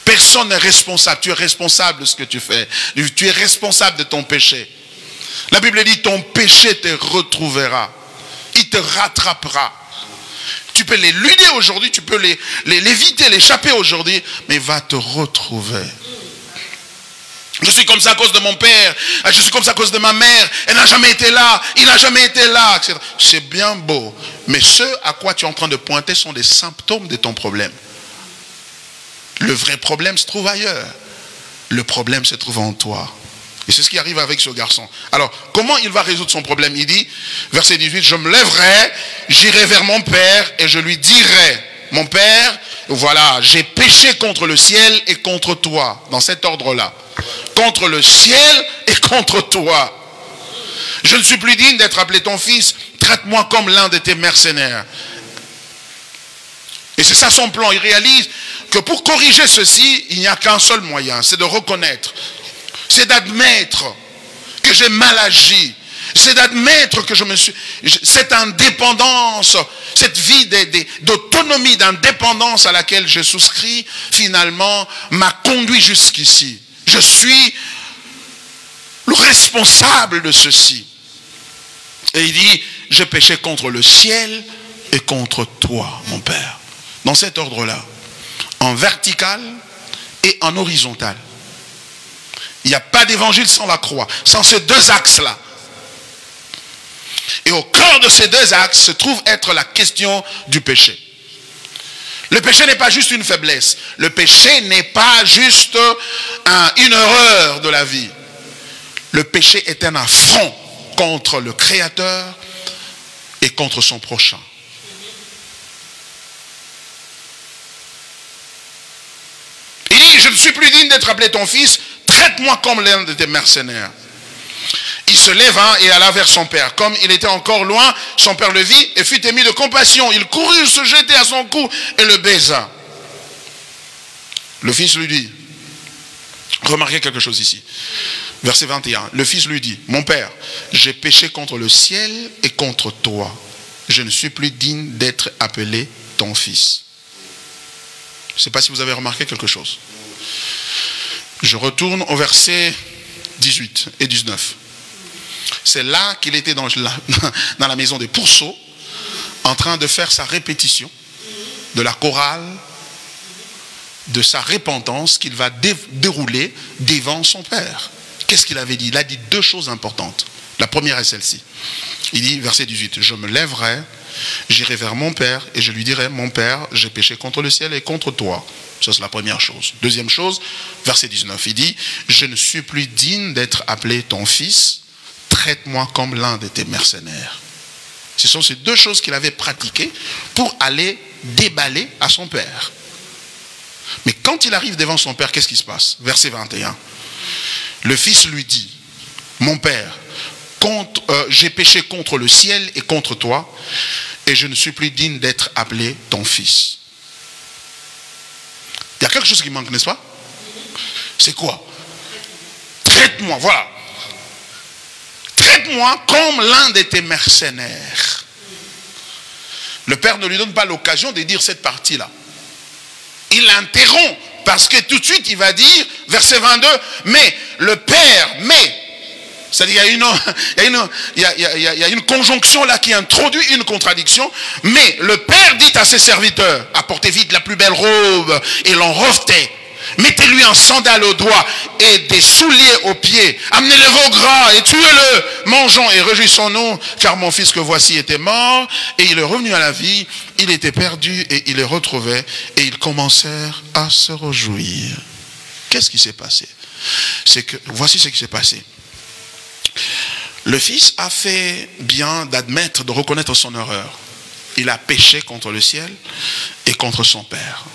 [SPEAKER 1] Personne n'est responsable. Tu es responsable de ce que tu fais. Tu es responsable de ton péché. La Bible dit, ton péché te retrouvera. Il te rattrapera. Tu peux l'éluder aujourd'hui, tu peux l'éviter, l'échapper aujourd'hui, mais il va te retrouver. Je suis comme ça à cause de mon père, je suis comme ça à cause de ma mère, elle n'a jamais été là, il n'a jamais été là, etc. C'est bien beau, mais ce à quoi tu es en train de pointer sont des symptômes de ton problème. Le vrai problème se trouve ailleurs. Le problème se trouve en toi. Et c'est ce qui arrive avec ce garçon. Alors, comment il va résoudre son problème? Il dit, verset 18, je me lèverai, j'irai vers mon père et je lui dirai, mon père, voilà, j'ai péché contre le ciel et contre toi. Dans cet ordre-là. Contre le ciel et contre toi. Je ne suis plus digne d'être appelé ton fils. Traite-moi comme l'un de tes mercenaires. Et c'est ça son plan. Il réalise que pour corriger ceci, il n'y a qu'un seul moyen. C'est de reconnaître. C'est d'admettre que j'ai mal agi. C'est d'admettre que cette indépendance, cette vie d'autonomie, d'indépendance à laquelle je souscris, finalement, m'a conduit jusqu'ici. Je suis le responsable de ceci. Et il dit, j'ai péché contre le ciel et contre toi, mon Père. Dans cet ordre-là, en vertical et en horizontal. Il n'y a pas d'évangile sans la croix, sans ces deux axes-là. Et au cœur de ces deux axes se trouve être la question du péché. Le péché n'est pas juste une faiblesse. Le péché n'est pas juste une erreur de la vie. Le péché est un affront contre le Créateur et contre son prochain. Il dit, je ne suis plus digne d'être appelé ton fils, traite-moi comme l'un de tes mercenaires. Il se leva et alla vers son père. Comme il était encore loin, son père le vit et fut ému de compassion. Il courut se jeter à son cou et le baisa. Le fils lui dit, remarquez quelque chose ici, verset 21, le fils lui dit, mon père, j'ai péché contre le ciel et contre toi. Je ne suis plus digne d'être appelé ton fils. Je ne sais pas si vous avez remarqué quelque chose. Je retourne au verset 18 et 19. C'est là qu'il était dans la maison des pourceaux, en train de faire sa répétition de la chorale, de sa repentance qu'il va dérouler devant son père. Qu'est-ce qu'il avait dit? Il a dit deux choses importantes. La première est celle-ci. Il dit, verset 18, je me lèverai, j'irai vers mon père et je lui dirai, mon père, j'ai péché contre le ciel et contre toi. Ça, c'est la première chose. Deuxième chose, verset 19, il dit, je ne suis plus digne d'être appelé ton fils, traite-moi comme l'un de tes mercenaires. Ce sont ces deux choses qu'il avait pratiquées pour aller déballer à son père. Mais quand il arrive devant son père, qu'est-ce qui se passe? Verset 21. Le fils lui dit, mon père, j'ai péché contre le ciel et contre toi, et je ne suis plus digne d'être appelé ton fils. Il y a quelque chose qui manque, n'est-ce pas? C'est quoi? Traite-moi, voilà. Traite-moi comme l'un de tes mercenaires. Le père ne lui donne pas l'occasion de dire cette partie-là. Il l'interrompt parce que tout de suite il va dire, verset 22, mais le père, c'est-à-dire il y a une conjonction là qui introduit une contradiction, mais le père dit à ses serviteurs, apportez vite la plus belle robe et l'enrovetez. Mettez-lui un sandal au doigt et des souliers aux pieds. Amenez-le veau gras et tuez-le. Mangeons et réjouissons-nous, car mon fils que voici était mort et il est revenu à la vie. Il était perdu et il est retrouvé. Et ils commencèrent à se réjouir. Qu'est-ce qui s'est passé? Voici ce qui s'est passé. Le fils a fait bien d'admettre, de reconnaître son erreur. Il a péché contre le ciel et contre son père.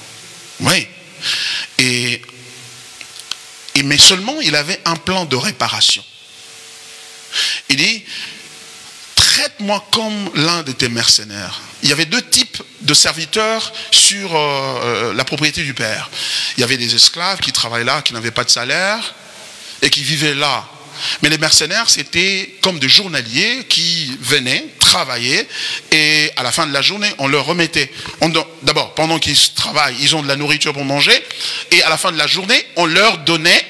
[SPEAKER 1] Oui. Mais seulement il avait un plan de réparation. Il dit, traite-moi comme l'un de tes mercenaires. Il y avait deux types de serviteurs sur la propriété du père. Il y avait des esclaves qui travaillaient là, qui n'avaient pas de salaire et qui vivaient là. Mais les mercenaires, c'était comme des journaliers qui venaient travailler et à la fin de la journée, on leur remettait. D'abord, pendant qu'ils travaillent, ils ont de la nourriture pour manger et à la fin de la journée, on leur donnait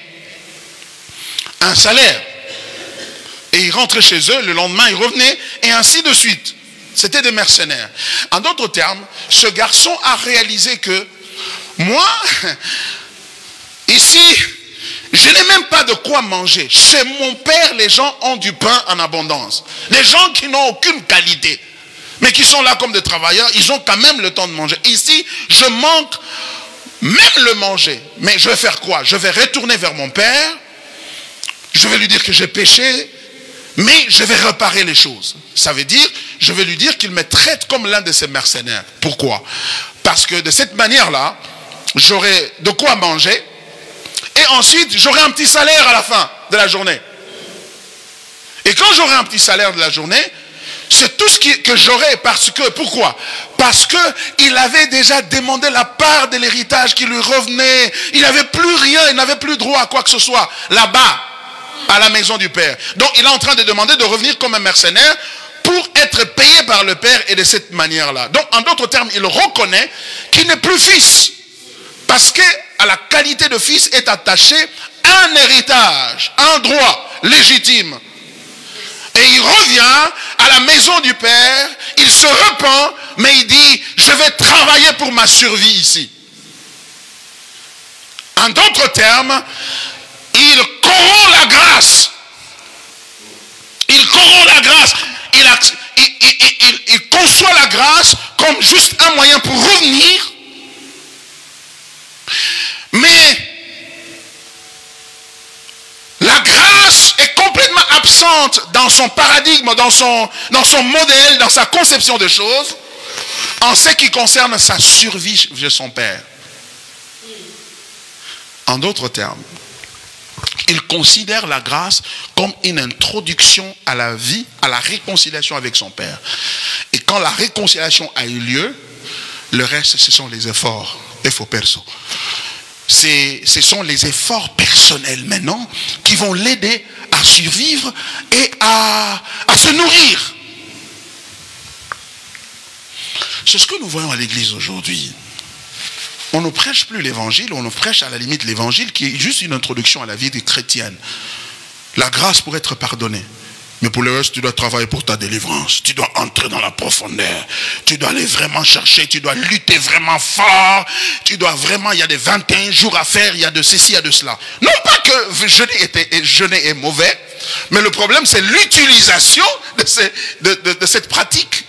[SPEAKER 1] un salaire. Et ils rentraient chez eux, le lendemain, ils revenaient et ainsi de suite. C'était des mercenaires. En d'autres termes, ce garçon a réalisé que moi, ici, je n'ai même pas de quoi manger. Chez mon père, les gens ont du pain en abondance. Les gens qui n'ont aucune qualité, mais qui sont là comme des travailleurs, ils ont quand même le temps de manger. Ici, je manque même le manger. Mais je vais faire quoi? Je vais retourner vers mon père. Je vais lui dire que j'ai péché, mais je vais réparer les choses. Ça veut dire, je vais lui dire qu'il me traite comme l'un de ses mercenaires. Pourquoi? Parce que de cette manière-là, j'aurai de quoi manger. Et ensuite, j'aurai un petit salaire à la fin de la journée. Et quand j'aurai un petit salaire de la journée, c'est tout ce que j'aurai. Parce que, pourquoi? Parce qu'il avait déjà demandé la part de l'héritage qui lui revenait. Il n'avait plus rien, il n'avait plus droit à quoi que ce soit là-bas, à la maison du père. Donc, il est en train de demander de revenir comme un mercenaire pour être payé par le père et de cette manière-là. Donc, en d'autres termes, il reconnaît qu'il n'est plus fils. Parce que à la qualité de fils est attaché un héritage, un droit légitime. Et il revient à la maison du père, il se repent, mais il dit, je vais travailler pour ma survie ici. En d'autres termes, il corrompt la grâce. Il corrompt la grâce. Il conçoit la grâce comme juste un moyen pour revenir Mais la grâce est complètement absente dans son paradigme, dans son modèle, dans sa conception des choses, en ce qui concerne sa survie chez son père. En d'autres termes, il considère la grâce comme une introduction à la vie, à la réconciliation avec son père. Et quand la réconciliation a eu lieu, le reste, ce sont les efforts. Effort perso. Ce sont les efforts personnels maintenant qui vont l'aider à survivre et à se nourrir. C'est ce que nous voyons à l'église aujourd'hui. On ne prêche plus l'évangile, on ne prêche à la limite l'évangile qui est juste une introduction à la vie des chrétiennes. La grâce pour être pardonné. Mais pour le reste, tu dois travailler pour ta délivrance. Tu dois entrer dans la profondeur. Tu dois aller vraiment chercher. Tu dois lutter vraiment fort. Tu dois vraiment, il y a des 21 jours à faire. Il y a de ceci, il y a de cela. Non pas que jeûner est mauvais. Mais le problème, c'est l'utilisation de cette pratique.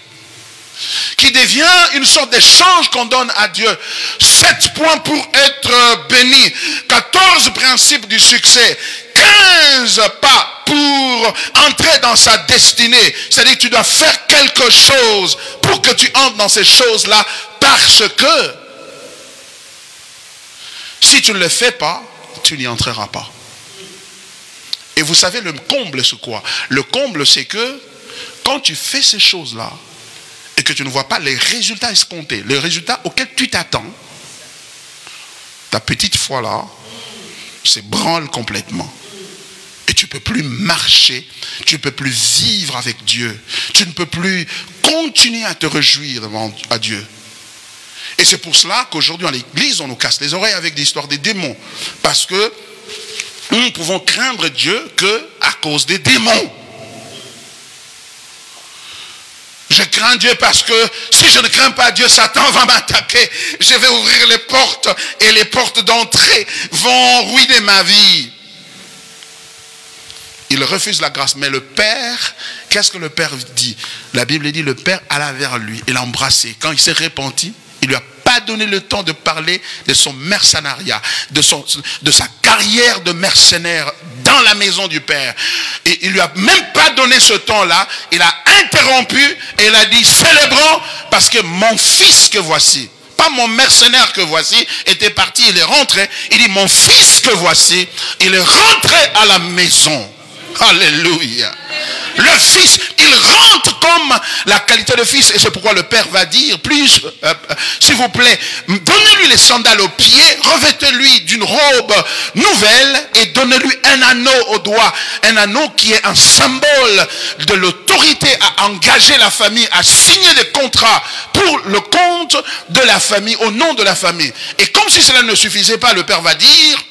[SPEAKER 1] Qui devient une sorte d'échange qu'on donne à Dieu. 7 points pour être béni. 14 principes du succès. 15 pas pour entrer dans sa destinée. C'est-à-dire que tu dois faire quelque chose pour que tu entres dans ces choses-là. Parce que si tu ne le fais pas, tu n'y entreras pas. Et vous savez, le comble, c'est quoi? Le comble, c'est que quand tu fais ces choses-là, et que tu ne vois pas les résultats escomptés, les résultats auxquels tu t'attends, ta petite foi là s'ébranle complètement. Et tu ne peux plus marcher, tu ne peux plus vivre avec Dieu, tu ne peux plus continuer à te réjouir devant à Dieu. Et c'est pour cela qu'aujourd'hui à l'église, on nous casse les oreilles avec l'histoire des démons. Parce que nous ne pouvons craindre Dieu qu'à cause des démons. Je crains Dieu parce que si je ne crains pas Dieu, Satan va m'attaquer. Je vais ouvrir les portes et les portes d'entrée vont ruiner ma vie. Il refuse la grâce. Mais le Père, qu'est-ce que le Père dit? La Bible dit, le Père alla vers lui. Il l'a embrassé. Quand il s'est repenti, il lui a pas donné le temps de parler de son mercenariat, de sa carrière de mercenaire dans la maison du Père. Et il lui a même pas donné ce temps-là. Il a interrompu et il a dit, célébrons parce que mon fils que voici, pas mon mercenaire que voici, était parti, il est rentré. Il dit, mon fils que voici, il est rentré à la maison. Alléluia. Le fils, il rentre comme la qualité de fils. Et c'est pourquoi le Père va dire, s'il vous plaît, donnez-lui les sandales aux pieds, revêtez-lui d'une robe nouvelle et donnez-lui un anneau au doigt. Un anneau qui est un symbole de l'autorité à engager la famille, à signer des contrats pour le compte de la famille, au nom de la famille. Et comme si cela ne suffisait pas, le Père va dire,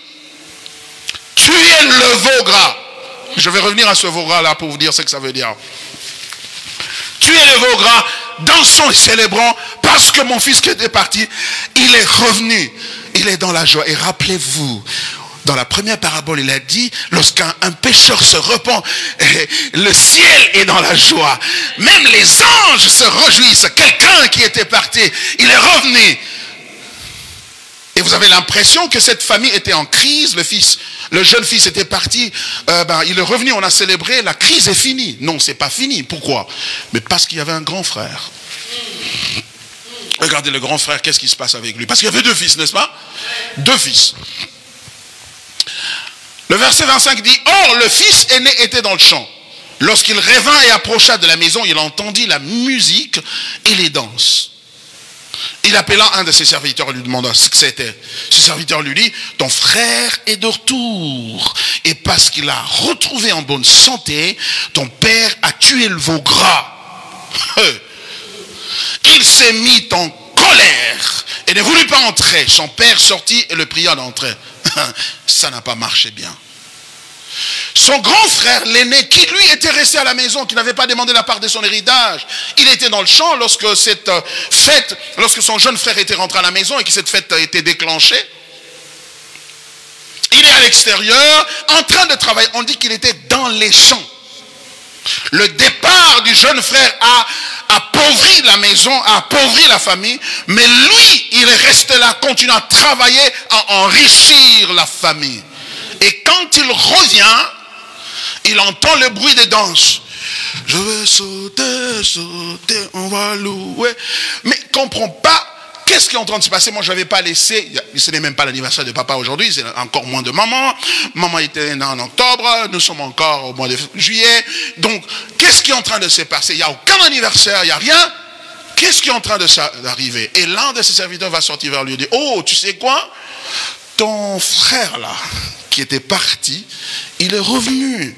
[SPEAKER 1] tuez le veau gras. Je vais revenir à ce veau gras là pour vous dire ce que ça veut dire. Tuez le veau gras, dansons et célébrons parce que mon fils qui était parti, il est revenu. Il est dans la joie. Et rappelez-vous, dans la première parabole, il a dit, lorsqu'un pécheur se repent, le ciel est dans la joie. Même les anges se réjouissent. Quelqu'un qui était parti, il est revenu. Et vous avez l'impression que cette famille était en crise. Le jeune fils était parti. Il est revenu, on a célébré. La crise est finie. Non, c'est pas fini. Pourquoi? Mais parce qu'il y avait un grand frère. Regardez le grand frère, qu'est-ce qui se passe avec lui? Parce qu'il y avait 2 fils, n'est-ce pas? 2 fils. Le verset 25 dit, or le fils aîné était dans le champ. Lorsqu'il revint et approcha de la maison, il entendit la musique et les danses. Il appela un de ses serviteurs et lui demanda ce que c'était. Ce serviteur lui dit, ton frère est de retour. Et parce qu'il a retrouvé en bonne santé, ton père a tué le veau gras. Il s'est mis en colère et ne voulut pas entrer. Son père sortit et le pria d'entrer. Ça n'a pas marché bien. Son grand frère, l'aîné, qui lui était resté à la maison, qui n'avait pas demandé la part de son héritage, il était dans le champ lorsque cette fête, lorsque son jeune frère était rentré à la maison et que cette fête a été déclenchée. Il est à l'extérieur, en train de travailler. On dit qu'il était dans les champs. Le départ du jeune frère a appauvri la maison, a appauvri la famille, mais lui, il est resté là, continue à travailler, à enrichir la famille. Et quand il revient, il entend le bruit des danses. Je vais sauter, sauter, on va louer. Mais il ne comprend pas qu'est-ce qui est en train de se passer. Moi, je n'avais pas laissé, ce n'est même pas l'anniversaire de papa aujourd'hui, c'est encore moins de maman. Maman était née en octobre, nous sommes encore au mois de juillet. Donc, qu'est-ce qui est en train de se passer? Il n'y a aucun anniversaire, il n'y a rien. Qu'est-ce qui est en train d'arriver? Et l'un de ses serviteurs va sortir vers lui et dire, oh, tu sais quoi? Ton frère là, qui était parti, il est revenu.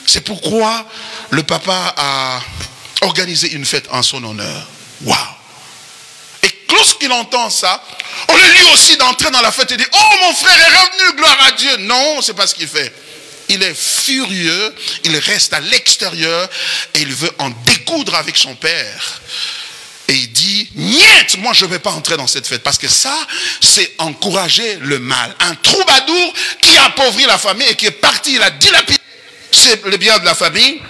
[SPEAKER 1] C'est pourquoi le papa a organisé une fête en son honneur. Waouh! Et lorsqu'il entend ça, on lui aussi d'entrer dans la fête et dire, oh, mon frère est revenu, gloire à Dieu. Non, c'est pas ce qu'il fait. Il est furieux, il reste à l'extérieur et il veut en découdre avec son père. Et il dit, niet, moi je ne vais pas entrer dans cette fête. Parce que ça, c'est encourager le mal. Un troubadour qui appauvrit la famille et qui est parti, il a dilapidé le bien de la famille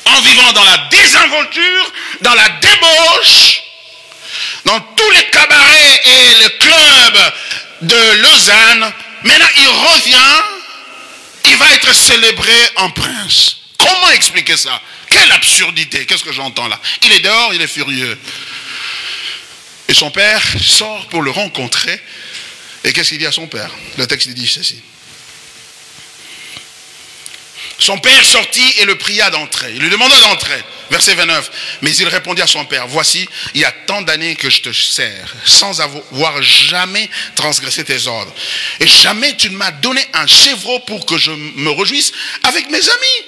[SPEAKER 1] en vivant dans la désinvolture, dans la débauche, dans tous les cabarets et les clubs de Lausanne. Maintenant, il revient, il va être célébré en prince. Comment expliquer ça? Quelle absurdité! Qu'est-ce que j'entends là? Il est dehors, il est furieux. Et son père sort pour le rencontrer. Et qu'est-ce qu'il dit à son père? Le texte dit ceci. Son père sortit et le pria d'entrer. Il lui demanda d'entrer. Verset 29. Mais il répondit à son père, voici, il y a tant d'années que je te sers, sans avoir jamais transgressé tes ordres. Et jamais tu ne m'as donné un chevreau pour que je me réjouisse avec mes amis.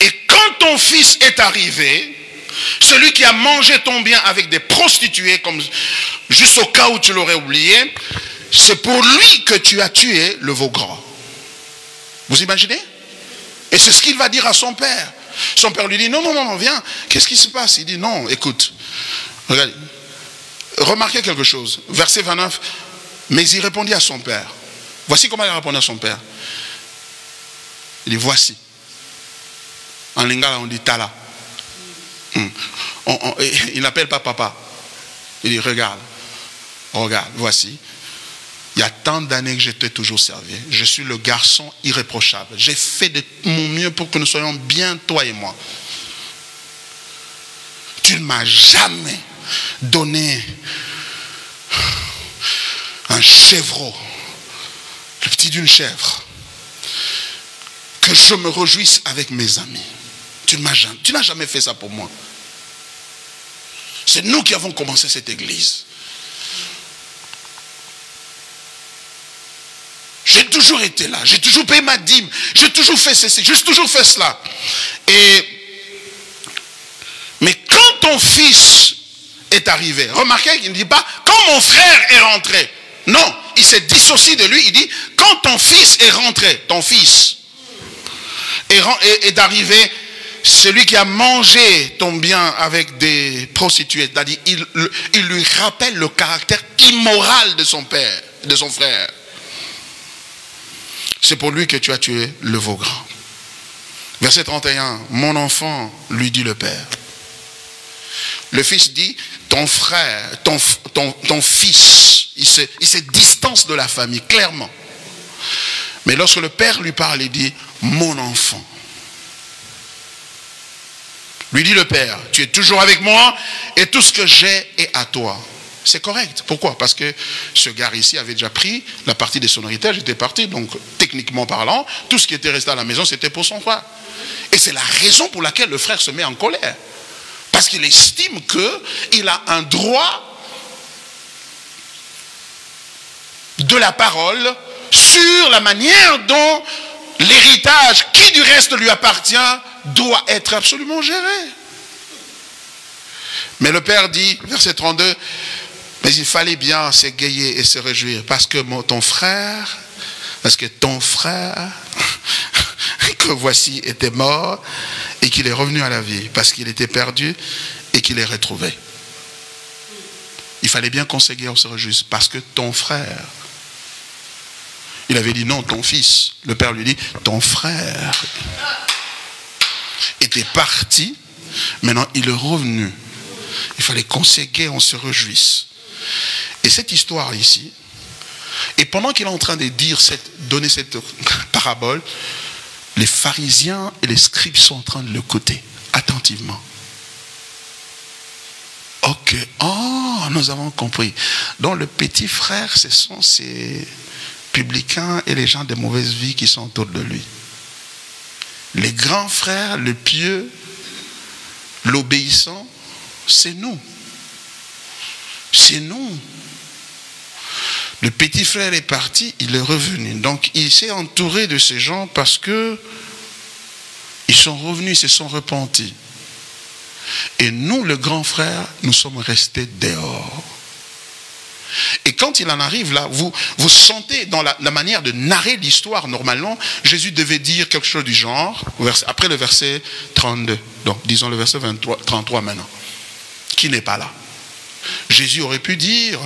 [SPEAKER 1] Et quand ton fils est arrivé, celui qui a mangé ton bien avec des prostituées, comme juste au cas où tu l'aurais oublié, c'est pour lui que tu as tué le veau gras. Vous imaginez? Et c'est ce qu'il va dire à son père. Son père lui dit, non, non, non, viens. Qu'est-ce qui se passe? Il dit, non, écoute. Regardez. Remarquez quelque chose. Verset 29. Mais il répondit à son père. Voici comment il répondit à son père. Il dit, voici. En lingala, on dit tala. Il n'appelle pas papa. Il dit, regarde. Regarde, voici. Il y a tant d'années que je t'ai toujours servi. Je suis le garçon irréprochable. J'ai fait de mon mieux pour que nous soyons bien, toi et moi. Tu ne m'as jamais donné un chevreau, le petit d'une chèvre, que je me réjouisse avec mes amis. Tu n'as jamais fait ça pour moi. C'est nous qui avons commencé cette église. J'ai toujours été là, j'ai toujours payé ma dîme, j'ai toujours fait ceci, j'ai toujours fait cela. Mais quand ton fils est arrivé, remarquez qu'il ne dit pas, quand mon frère est rentré. Non, il s'est dissocié de lui, il dit, quand ton fils est rentré, ton fils est arrivé, celui qui a mangé ton bien avec des prostituées, c'est-à-dire il lui rappelle le caractère immoral de son père, de son frère. C'est pour lui que tu as tué le veau gras. Verset 31. Mon enfant, lui dit le père. Le fils dit, ton frère, ton fils, il se distance de la famille, clairement. Mais lorsque le père lui parle, il dit, mon enfant. Lui dit le père, tu es toujours avec moi et tout ce que j'ai est à toi. C'est correct. Pourquoi? Parce que ce gars ici avait déjà pris la partie de son héritage, était parti, donc techniquement parlant, tout ce qui était resté à la maison, c'était pour son frère. Et c'est la raison pour laquelle le frère se met en colère. Parce qu'il estime qu'il a un droit de la parole sur la manière dont l'héritage, qui du reste lui appartient, doit être absolument géré. Mais le père dit, verset 32, mais il fallait bien s'égayer et se réjouir parce que ton frère que voici était mort et qu'il est revenu à la vie parce qu'il était perdu et qu'il est retrouvé. Il fallait bien qu'on s'égaye et on se réjouisse parce que ton frère, il avait dit non, ton fils. Le père lui dit, ton frère était parti, maintenant il est revenu Il fallait qu'on s'égaie, on se réjouisse. Et cette histoire ici, et pendant qu'il est en train de donner cette parabole, les pharisiens et les scribes sont en train de l'écouter attentivement. Ok, nous avons compris. Donc le petit frère, ce sont ces publicains et les gens de mauvaise vie qui sont autour de lui. Les grands frères, le pieux, l'obéissant, c'est nous. C'est nous. Le petit frère est parti, il est revenu. Donc il s'est entouré de ces gens parce que ils sont revenus, ils se sont repentis. Et nous, le grand frère, nous sommes restés dehors. Et quand il en arrive là, vous sentez dans la manière de narrer l'histoire, normalement, Jésus devait dire quelque chose du genre, après le verset 32, donc disons le verset 33 maintenant, qui n'est pas là. Jésus aurait pu dire...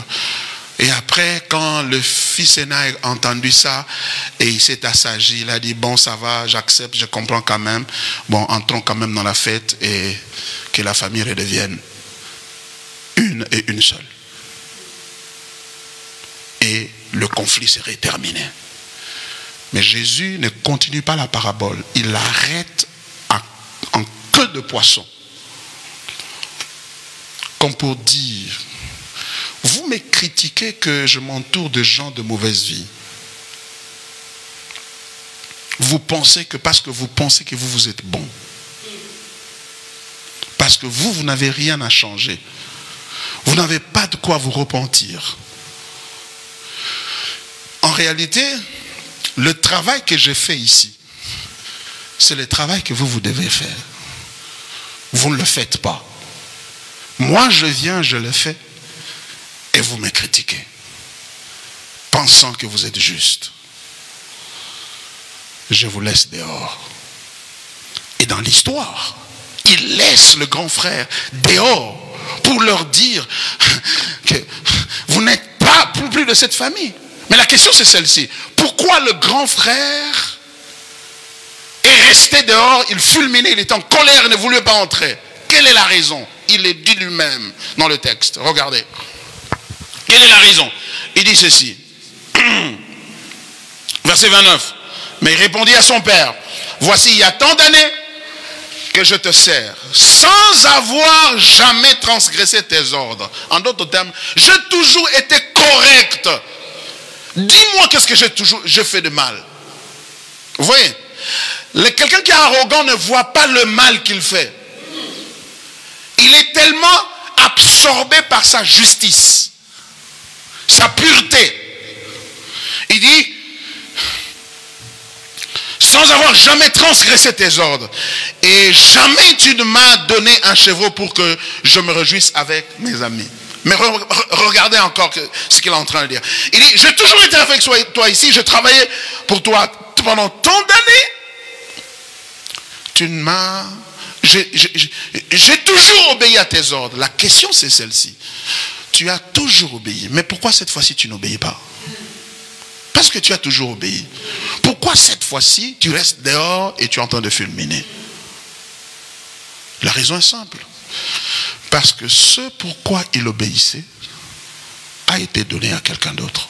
[SPEAKER 1] Et après, quand le fils aîné a entendu ça, et il s'est assagi, il a dit, bon, ça va, j'accepte, je comprends quand même. Bon, entrons quand même dans la fête et que la famille redevienne une et une seule. Et le conflit serait terminé. Mais Jésus ne continue pas la parabole. Il l'arrête en queue de poisson. Comme pour dire... Vous me critiquez que je m'entoure de gens de mauvaise vie. Vous pensez que parce que vous pensez que vous êtes bon. Parce que vous n'avez rien à changer. Vous n'avez pas de quoi vous repentir. En réalité, le travail que j'ai fait ici, c'est le travail que vous devez faire. Vous ne le faites pas. Moi, je viens, je le fais. Et vous me critiquez, pensant que vous êtes juste. Je vous laisse dehors. Et dans l'histoire, il laisse le grand frère dehors pour leur dire que vous n'êtes pas plus de cette famille. Mais la question c'est celle-ci. Pourquoi le grand frère est resté dehors, il fulminait, il était en colère, il ne voulait pas entrer? Quelle est la raison? Il le dit lui-même dans le texte. Regardez. Quelle est la raison? Il dit ceci. Verset 29. Mais il répondit à son père, voici, il y a tant d'années que je te sers, sans avoir jamais transgressé tes ordres. En d'autres termes, j'ai toujours été correct. Dis-moi qu'est-ce que j'ai fait de mal. Vous voyez, quelqu'un qui est arrogant ne voit pas le mal qu'il fait. Il est tellement absorbé par sa justice, sa pureté. Il dit, sans avoir jamais transgressé tes ordres, et jamais tu ne m'as donné un chevreau pour que je me réjouisse avec mes amis. Mais regardez encore ce qu'il est en train de dire. Il dit, j'ai toujours été avec toi ici, je travaillais pour toi pendant tant d'années. Tu ne m'as... J'ai toujours obéi à tes ordres. La question c'est celle-ci. Tu as toujours obéi. Mais pourquoi cette fois-ci tu n'obéis pas? Parce que tu as toujours obéi. Pourquoi cette fois-ci tu restes dehors et tu es en train de fulminer? La raison est simple. Parce que ce pourquoi il obéissait a été donné à quelqu'un d'autre.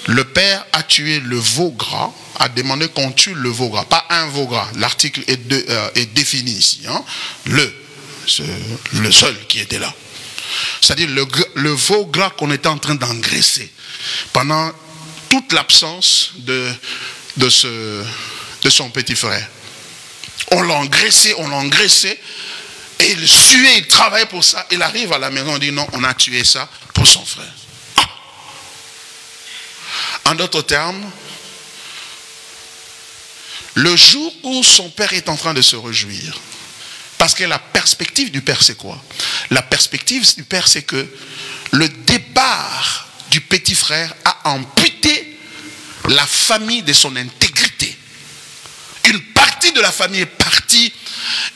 [SPEAKER 1] Le père a tué le veau gras, a demandé qu'on tue le veau gras, pas un veau gras. L'article est défini ici. Hein? Le seul qui était là. C'est-à-dire le veau gras qu'on était en train d'engraisser pendant toute l'absence de son petit frère. On l'a engraissé, et il suait, il travaillait pour ça. Il arrive à la maison, on dit non, on a tué ça pour son frère. Ah. En d'autres termes, le jour où son père est en train de se réjouir, parce que la perspective du père c'est quoi? La perspective du père c'est que le départ du petit frère a amputé la famille de son intégrité. Une partie de la famille est partie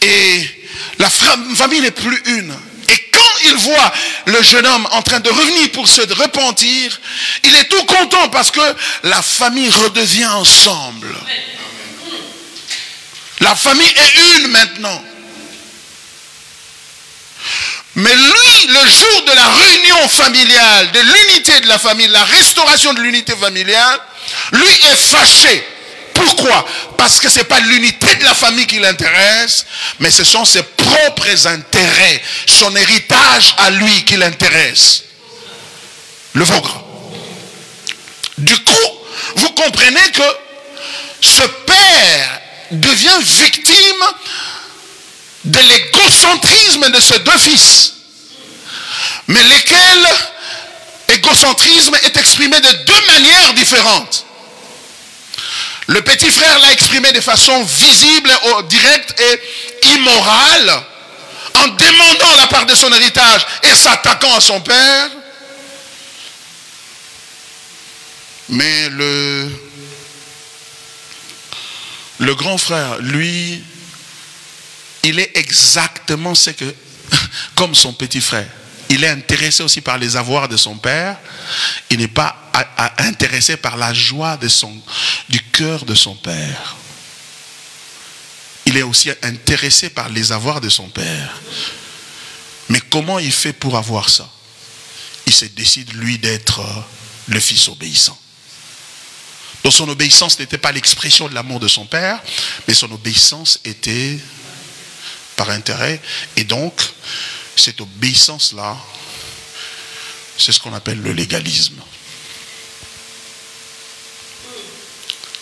[SPEAKER 1] et la famille n'est plus une. Et quand il voit le jeune homme en train de revenir pour se repentir, il est tout content parce que la famille redevient ensemble. La famille est une maintenant. Mais lui, le jour de la réunion familiale, de l'unité de la famille, la restauration de l'unité familiale, lui est fâché. Pourquoi? Parce que ce n'est pas l'unité de la famille qui l'intéresse, mais ce sont ses propres intérêts, son héritage à lui qui l'intéresse. Le vôtre. Du coup, vous comprenez que ce père devient victime de l'égocentrisme de ses deux fils, mais lesquels égocentrisme est exprimé de deux manières différentes. Le petit frère l'a exprimé de façon visible, directe et immorale, en demandant la part de son héritage et s'attaquant à son père. Mais le grand frère, lui, il est exactement ce que, comme son petit frère, il est intéressé aussi par les avoirs de son père. Il n'est pas intéressé par la joie du cœur de son père. Il est aussi intéressé par les avoirs de son père. Mais comment il fait pour avoir ça? Il se décide, lui, d'être le fils obéissant. Donc son obéissance n'était pas l'expression de l'amour de son père, mais son obéissance était par intérêt. Et donc, cette obéissance-là, c'est ce qu'on appelle le légalisme.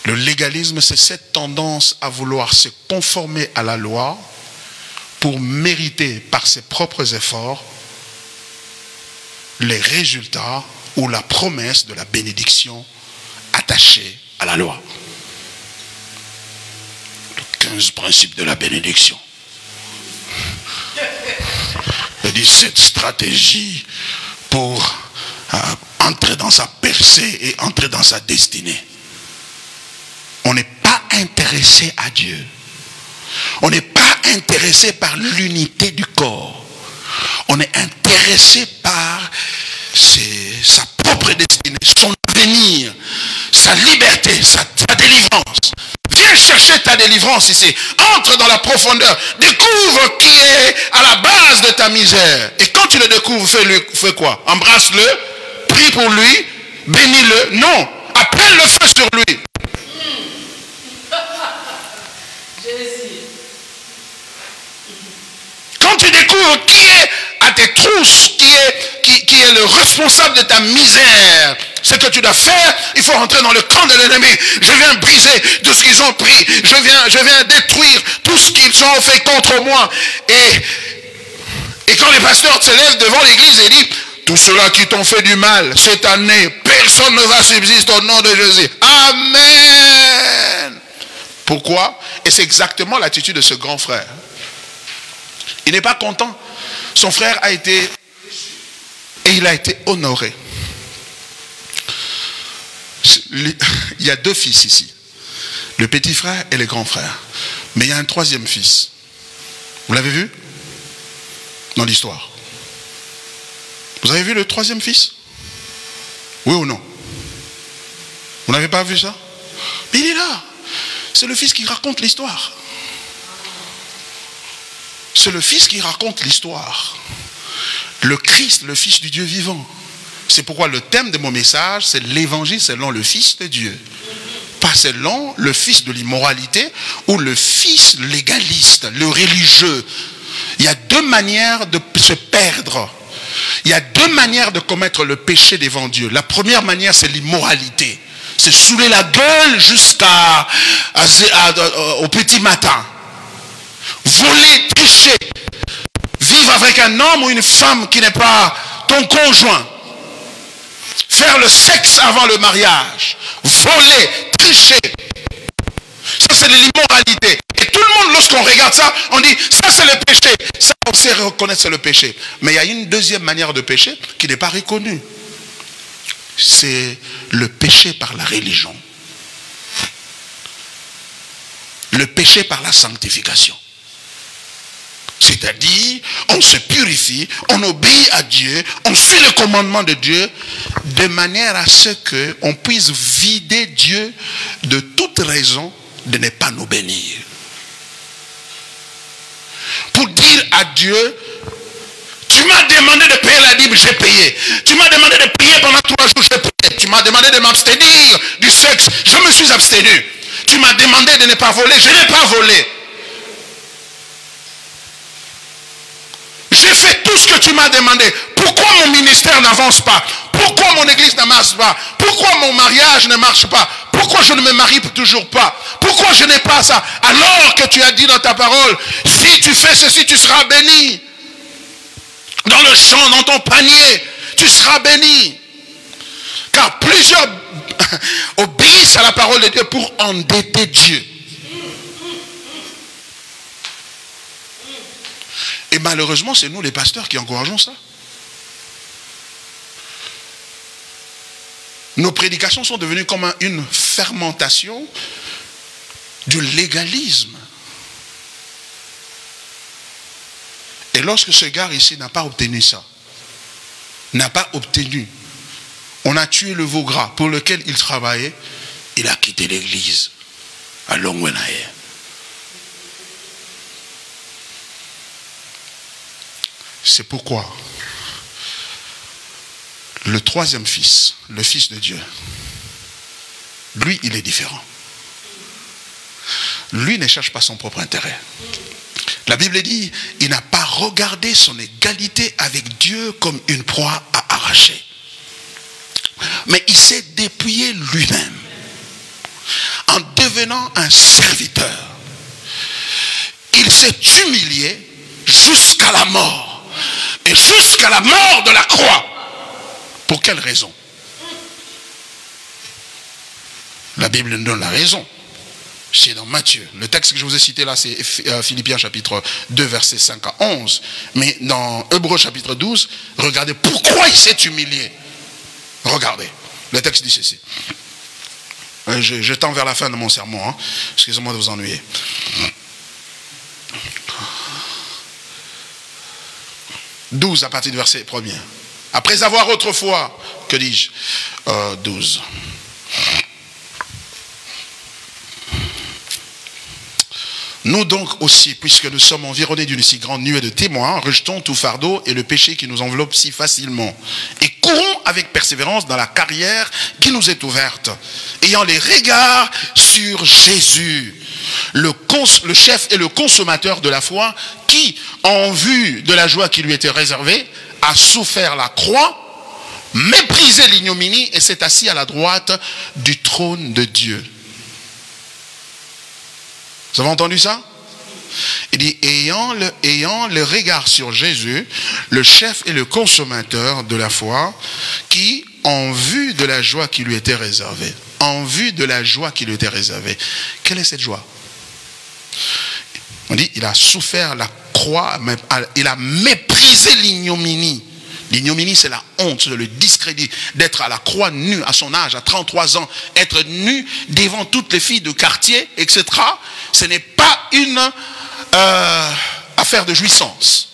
[SPEAKER 1] Le légalisme, c'est cette tendance à vouloir se conformer à la loi pour mériter par ses propres efforts les résultats ou la promesse de la bénédiction attachée à la loi. Le 15 principes de la bénédiction. Le 17 stratégies pour entrer dans sa percée et entrer dans sa destinée. On n'est pas intéressé à Dieu. On n'est pas intéressé par l'unité du corps. On est intéressé par sa propre destinée, son avenir, sa liberté, sa délivrance. Viens chercher ta délivrance ici. Entre dans la profondeur. Découvre qui est à la base de ta misère. Et quand tu le découvres, fais quoi? Embrasse-le, prie pour lui, bénis-le. Non, appelle le feu sur lui. Quand tu découvres qui est à tes trousses, qui est le responsable de ta misère, ce que tu dois faire, il faut rentrer dans le camp de l'ennemi. Je viens briser tout ce qu'ils ont pris. Je viens détruire tout ce qu'ils ont fait contre moi. Et quand les pasteurs se lèvent devant l'église et disent, tous ceux-là qui t'ont fait du mal cette année, personne ne va subsister au nom de Jésus. Amen. Pourquoi? Et c'est exactement l'attitude de ce grand frère. Il n'est pas content. Son frère a été et il a été honoré. Il y a deux fils ici. Le petit frère et le grand frère. Mais il y a un troisième fils. Vous l'avez vu? Dans l'histoire. Vous avez vu le troisième fils? Oui ou non? Vous n'avez pas vu ça? Mais il est là. C'est le fils qui raconte l'histoire. C'est le fils qui raconte l'histoire. Le Christ, le Fils du Dieu vivant. C'est pourquoi le thème de mon message, c'est l'évangile selon le Fils de Dieu. Pas selon le fils de l'immoralité ou le fils légaliste, le religieux. Il y a deux manières de se perdre. Il y a deux manières de commettre le péché devant Dieu. La première manière, c'est l'immoralité. C'est saouler la gueule au petit matin. Voler, tricher, vivre avec un homme ou une femme qui n'est pas ton conjoint, faire le sexe avant le mariage, voler, tricher, ça c'est de l'immoralité. Et tout le monde, lorsqu'on regarde ça, on dit, ça c'est le péché. Ça on sait reconnaître c'est le péché. Mais il y a une deuxième manière de pécher qui n'est pas reconnue. C'est le péché par la religion. Le péché par la sanctification. C'est-à-dire, on se purifie, on obéit à Dieu, on suit le commandement de Dieu, de manière à ce qu'on puisse vider Dieu de toute raison de ne pas nous bénir. Pour dire à Dieu, tu Tu m'as demandé de payer la dîme, j'ai payé. Tu m'as demandé de prier pendant 3 jours, j'ai prié. Tu m'as demandé de m'abstenir du sexe, je me suis abstenu. Tu m'as demandé de ne pas voler, je n'ai pas volé. J'ai fait tout ce que tu m'as demandé. Pourquoi mon ministère n'avance pas? Pourquoi mon église ne marche pas? Pourquoi mon mariage ne marche pas? Pourquoi je ne me marie toujours pas? Pourquoi je n'ai pas ça? Alors que tu as dit dans ta parole, si tu fais ceci, tu seras béni. Dans le champ, dans ton panier, tu seras béni. Car plusieurs obéissent à la parole de Dieu pour endetter Dieu. Et malheureusement, c'est nous les pasteurs qui encourageons ça. Nos prédications sont devenues comme une fermentation du légalisme. Et lorsque ce gars ici n'a pas obtenu ça, n'a pas obtenu, on a tué le veau gras pour lequel il travaillait, il a quitté l'église à Longwenaye. C'est pourquoi le troisième fils, le fils de Dieu, lui, il est différent. Lui ne cherche pas son propre intérêt. La Bible dit, il n'a pas regardé son égalité avec Dieu comme une proie à arracher. Mais il s'est dépouillé lui-même en devenant un serviteur. Il s'est humilié jusqu'à la mort. Et jusqu'à la mort de la croix. Pour quelle raison? La Bible nous donne la raison. C'est dans Matthieu. Le texte que je vous ai cité là, c'est Philippiens chapitre 2, versets 5 à 11. Mais dans Hébreux chapitre 12, regardez pourquoi il s'est humilié. Regardez. Le texte dit ceci. Je tends vers la fin de mon sermon. Hein. Excusez-moi de vous ennuyer. « 12 à partir du verset 1er. Après avoir autrefois, que dis-je 12. Nous donc aussi, puisque nous sommes environnés d'une si grande nuée de témoins, rejetons tout fardeau et le péché qui nous enveloppe si facilement. Et courons avec persévérance dans la carrière qui nous est ouverte, ayant les regards sur Jésus, le chef et le consommateur de la foi, qui, en vue de la joie qui lui était réservée, a souffert la croix, méprisé l'ignominie et s'est assis à la droite du trône de Dieu. Vous avez entendu ça? Il dit, ayant le regard sur Jésus, le chef et le consommateur de la foi, qui, en vue de la joie qui lui était réservée, en vue de la joie qui lui était réservée. Quelle est cette joie? On dit, il a souffert la croix, il a méprisé l'ignominie. L'ignominie, c'est la honte, le discrédit d'être à la croix nu à son âge, à 33 ans, être nu devant toutes les filles de quartier, etc. Ce n'est pas une affaire de jouissance.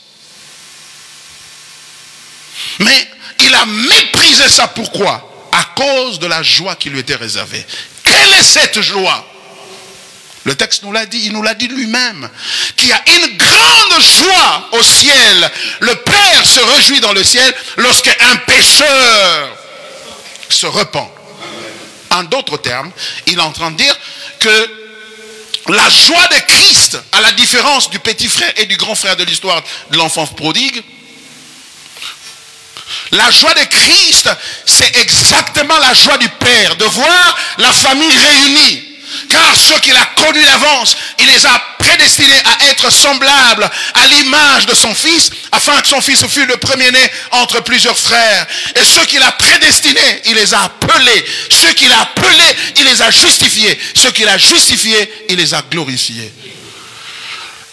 [SPEAKER 1] Mais il a méprisé ça. Pourquoi? À cause de la joie qui lui était réservée. Quelle est cette joie? Le texte nous l'a dit, il nous l'a dit lui-même, qu'il y a une grande joie au ciel. Le Père se réjouit dans le ciel lorsqu'un pécheur se repent. En d'autres termes, il est en train de dire que la joie de Christ, à la différence du petit frère et du grand frère de l'histoire de l'enfant prodigue, la joie de Christ, c'est exactement la joie du Père, de voir la famille réunie. Car ceux qu'il a connus d'avance, il les a prédestinés à être semblables à l'image de son fils, afin que son fils fût le premier-né entre plusieurs frères. Et ceux qu'il a prédestinés, il les a appelés. Ceux qu'il a appelés, il les a justifiés. Ceux qu'il a justifiés, il les a glorifiés.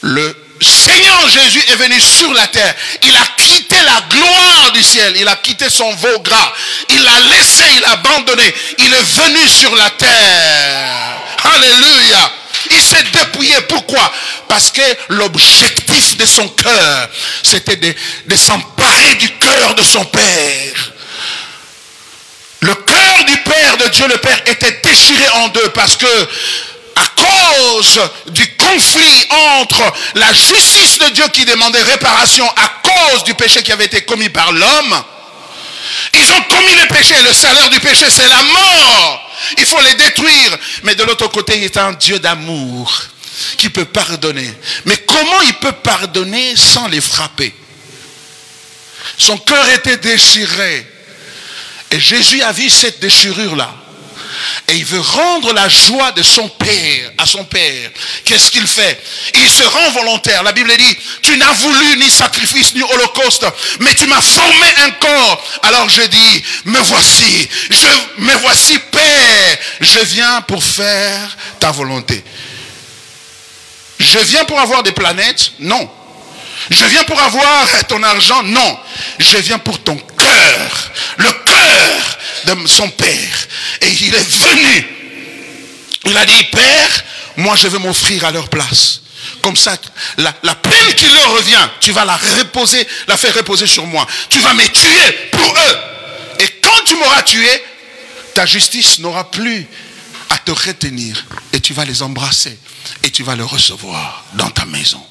[SPEAKER 1] Le Seigneur Jésus est venu sur la terre. Il a quitté la gloire du ciel. Il a quitté son veau gras. Il l'a laissé, il l'a abandonné. Il est venu sur la terre. Alléluia. Il s'est dépouillé. Pourquoi? Parce que l'objectif de son cœur, c'était de s'emparer du cœur de son Père. Le cœur du Père, de Dieu le Père, était déchiré en deux parce que à cause du conflit entre la justice de Dieu qui demandait réparation à cause du péché qui avait été commis par l'homme. Ils ont commis le péché. Le salaire du péché, c'est la mort. Il faut les détruire. Mais de l'autre côté, il est un Dieu d'amour qui peut pardonner. Mais comment il peut pardonner sans les frapper? Son cœur était déchiré. Et Jésus a vu cette déchirure-là. Et il veut rendre la joie de son père à son père. Qu'est-ce qu'il fait? Il se rend volontaire. La Bible dit, tu n'as voulu ni sacrifice ni holocauste, mais tu m'as formé un corps. Alors je dis, me voici, Père, je viens pour faire ta volonté. Je viens pour avoir des planètes? Non. Je viens pour avoir ton argent? Non. Je viens pour ton cœur. Le cœur de son père. Et il est venu. Il a dit, Père, moi je vais m'offrir à leur place. Comme ça, la peine qui leur revient, tu vas la faire reposer sur moi. Tu vas me tuer pour eux. Et quand tu m'auras tué, ta justice n'aura plus à te retenir. Et tu vas les embrasser. Et tu vas les recevoir dans ta maison.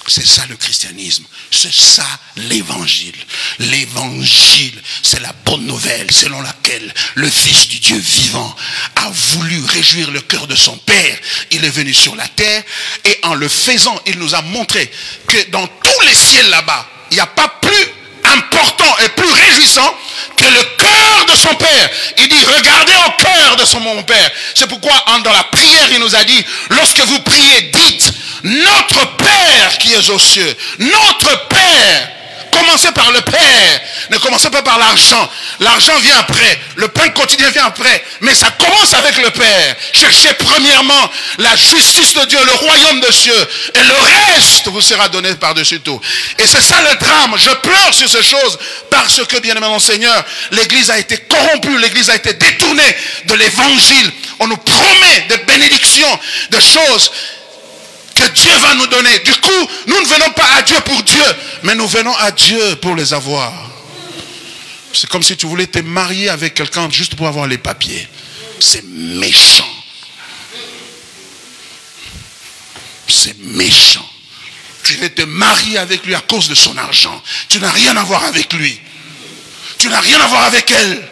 [SPEAKER 1] C'est ça le christianisme. C'est ça l'évangile. L'évangile, c'est la bonne nouvelle selon laquelle le Fils du Dieu vivant a voulu réjouir le cœur de son Père. Il est venu sur la terre et en le faisant, il nous a montré que dans tous les ciels là-bas, il n'y a pas plus important et plus réjouissant que le cœur de son Père. Il dit, regardez au cœur de mon Père. C'est pourquoi dans la prière, il nous a dit, lorsque vous priez, dites, notre Père qui est aux cieux, notre Père. Commencez par le Père, ne commencez pas par l'argent. L'argent vient après, le pain quotidien vient après, mais ça commence avec le Père. Cherchez premièrement la justice de Dieu, le royaume de cieux, et le reste vous sera donné par-dessus tout. Et c'est ça le drame. Je pleure sur ces choses parce que, bien aimé mon Seigneur, l'Église a été corrompue, l'Église a été détournée de l'Évangile. On nous promet des bénédictions, des choses que Dieu va nous donner. Du coup, nous ne venons pas à Dieu pour Dieu, mais nous venons à Dieu pour les avoir. C'est comme si tu voulais te marier avec quelqu'un juste pour avoir les papiers. C'est méchant. C'est méchant. Tu veux te marier avec lui à cause de son argent. Tu n'as rien à voir avec lui. Tu n'as rien à voir avec elle.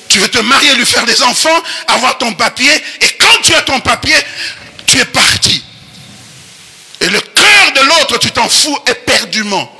[SPEAKER 1] Tu veux te marier, lui faire des enfants, avoir ton papier, et quand tu as ton papier, tu es parti. Et le cœur de l'autre, tu t'en fous éperdument.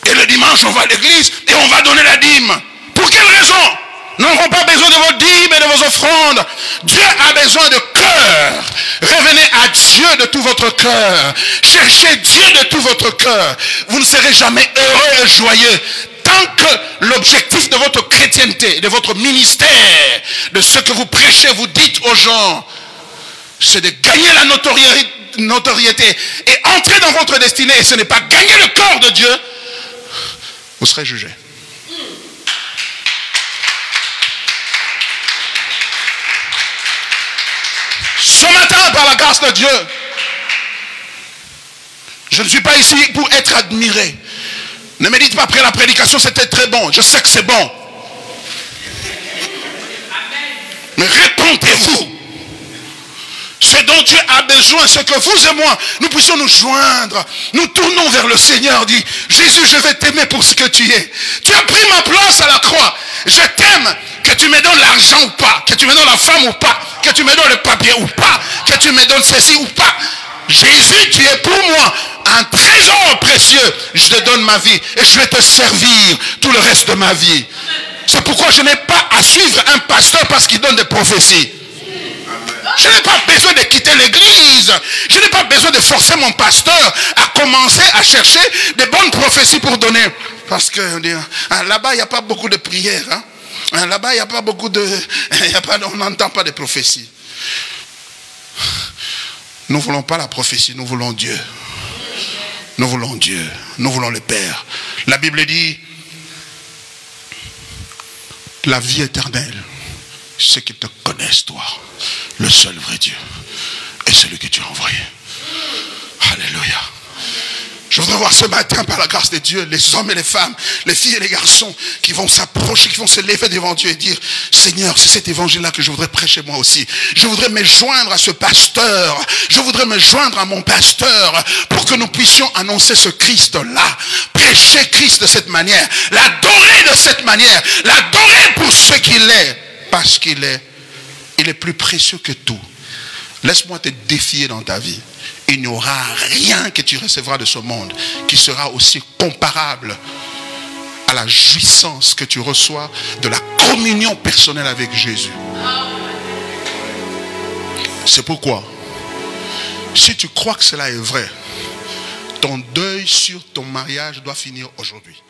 [SPEAKER 1] Et le dimanche, on va à l'église et on va donner la dîme. Pour quelle raison? Nous n'avons pas besoin de vos dîmes et de vos offrandes. Dieu a besoin de cœur. Revenez à Dieu de tout votre cœur. Cherchez Dieu de tout votre cœur. Vous ne serez jamais heureux et joyeux tant que l'objectif de votre chrétienté, de votre ministère, de ce que vous prêchez, vous dites aux gens, c'est de gagner la notoriété et entrer dans votre destinée. Et ce n'est pas gagner le cœur de Dieu. Vous serez jugé. Ce matin, par la grâce de Dieu, je ne suis pas ici pour être admiré. Ne me dites pas après la prédication, c'était très bon. Je sais que c'est bon. Mais répondez-vous. Ce dont Dieu a besoin, c'est que vous et moi, nous puissions nous joindre. Nous tournons vers le Seigneur, dit, Jésus, je vais t'aimer pour ce que tu es. Tu as pris ma place à la croix. Je t'aime, que tu me donnes l'argent ou pas, que tu me donnes la femme ou pas, que tu me donnes le papier ou pas, que tu me donnes ceci ou pas. Jésus, tu es pour moi un trésor précieux. Je te donne ma vie et je vais te servir tout le reste de ma vie. C'est pourquoi je n'ai pas à suivre un pasteur parce qu'il donne des prophéties. Je n'ai pas besoin de quitter l'église. Je n'ai pas besoin de forcer mon pasteur à commencer à chercher des bonnes prophéties pour donner. Parce que là-bas, il n'y a pas beaucoup de prières. Hein? Là-bas, il n'y a pas beaucoup de... on n'entend pas de prophéties. Nous ne voulons pas la prophétie, nous voulons Dieu. Nous voulons Dieu. Nous voulons le Père. La Bible dit, la vie éternelle, c'est qu'ils te connaissent, toi, le seul vrai Dieu, et celui que tu as envoyé. Alléluia. Je voudrais voir ce matin, par la grâce de Dieu, les hommes et les femmes, les filles et les garçons qui vont s'approcher, qui vont se lever devant Dieu et dire, Seigneur, c'est cet évangile-là que je voudrais prêcher moi aussi. Je voudrais me joindre à ce pasteur. Je voudrais me joindre à mon pasteur pour que nous puissions annoncer ce Christ-là. Prêcher Christ de cette manière. L'adorer de cette manière. L'adorer pour ce qu'il est. Parce qu'il est, il est plus précieux que tout. Laisse-moi te défier dans ta vie. Il n'y aura rien que tu recevras de ce monde qui sera aussi comparable à la jouissance que tu reçois de la communion personnelle avec Jésus. C'est pourquoi, si tu crois que cela est vrai, ton deuil sur ton mariage doit finir aujourd'hui.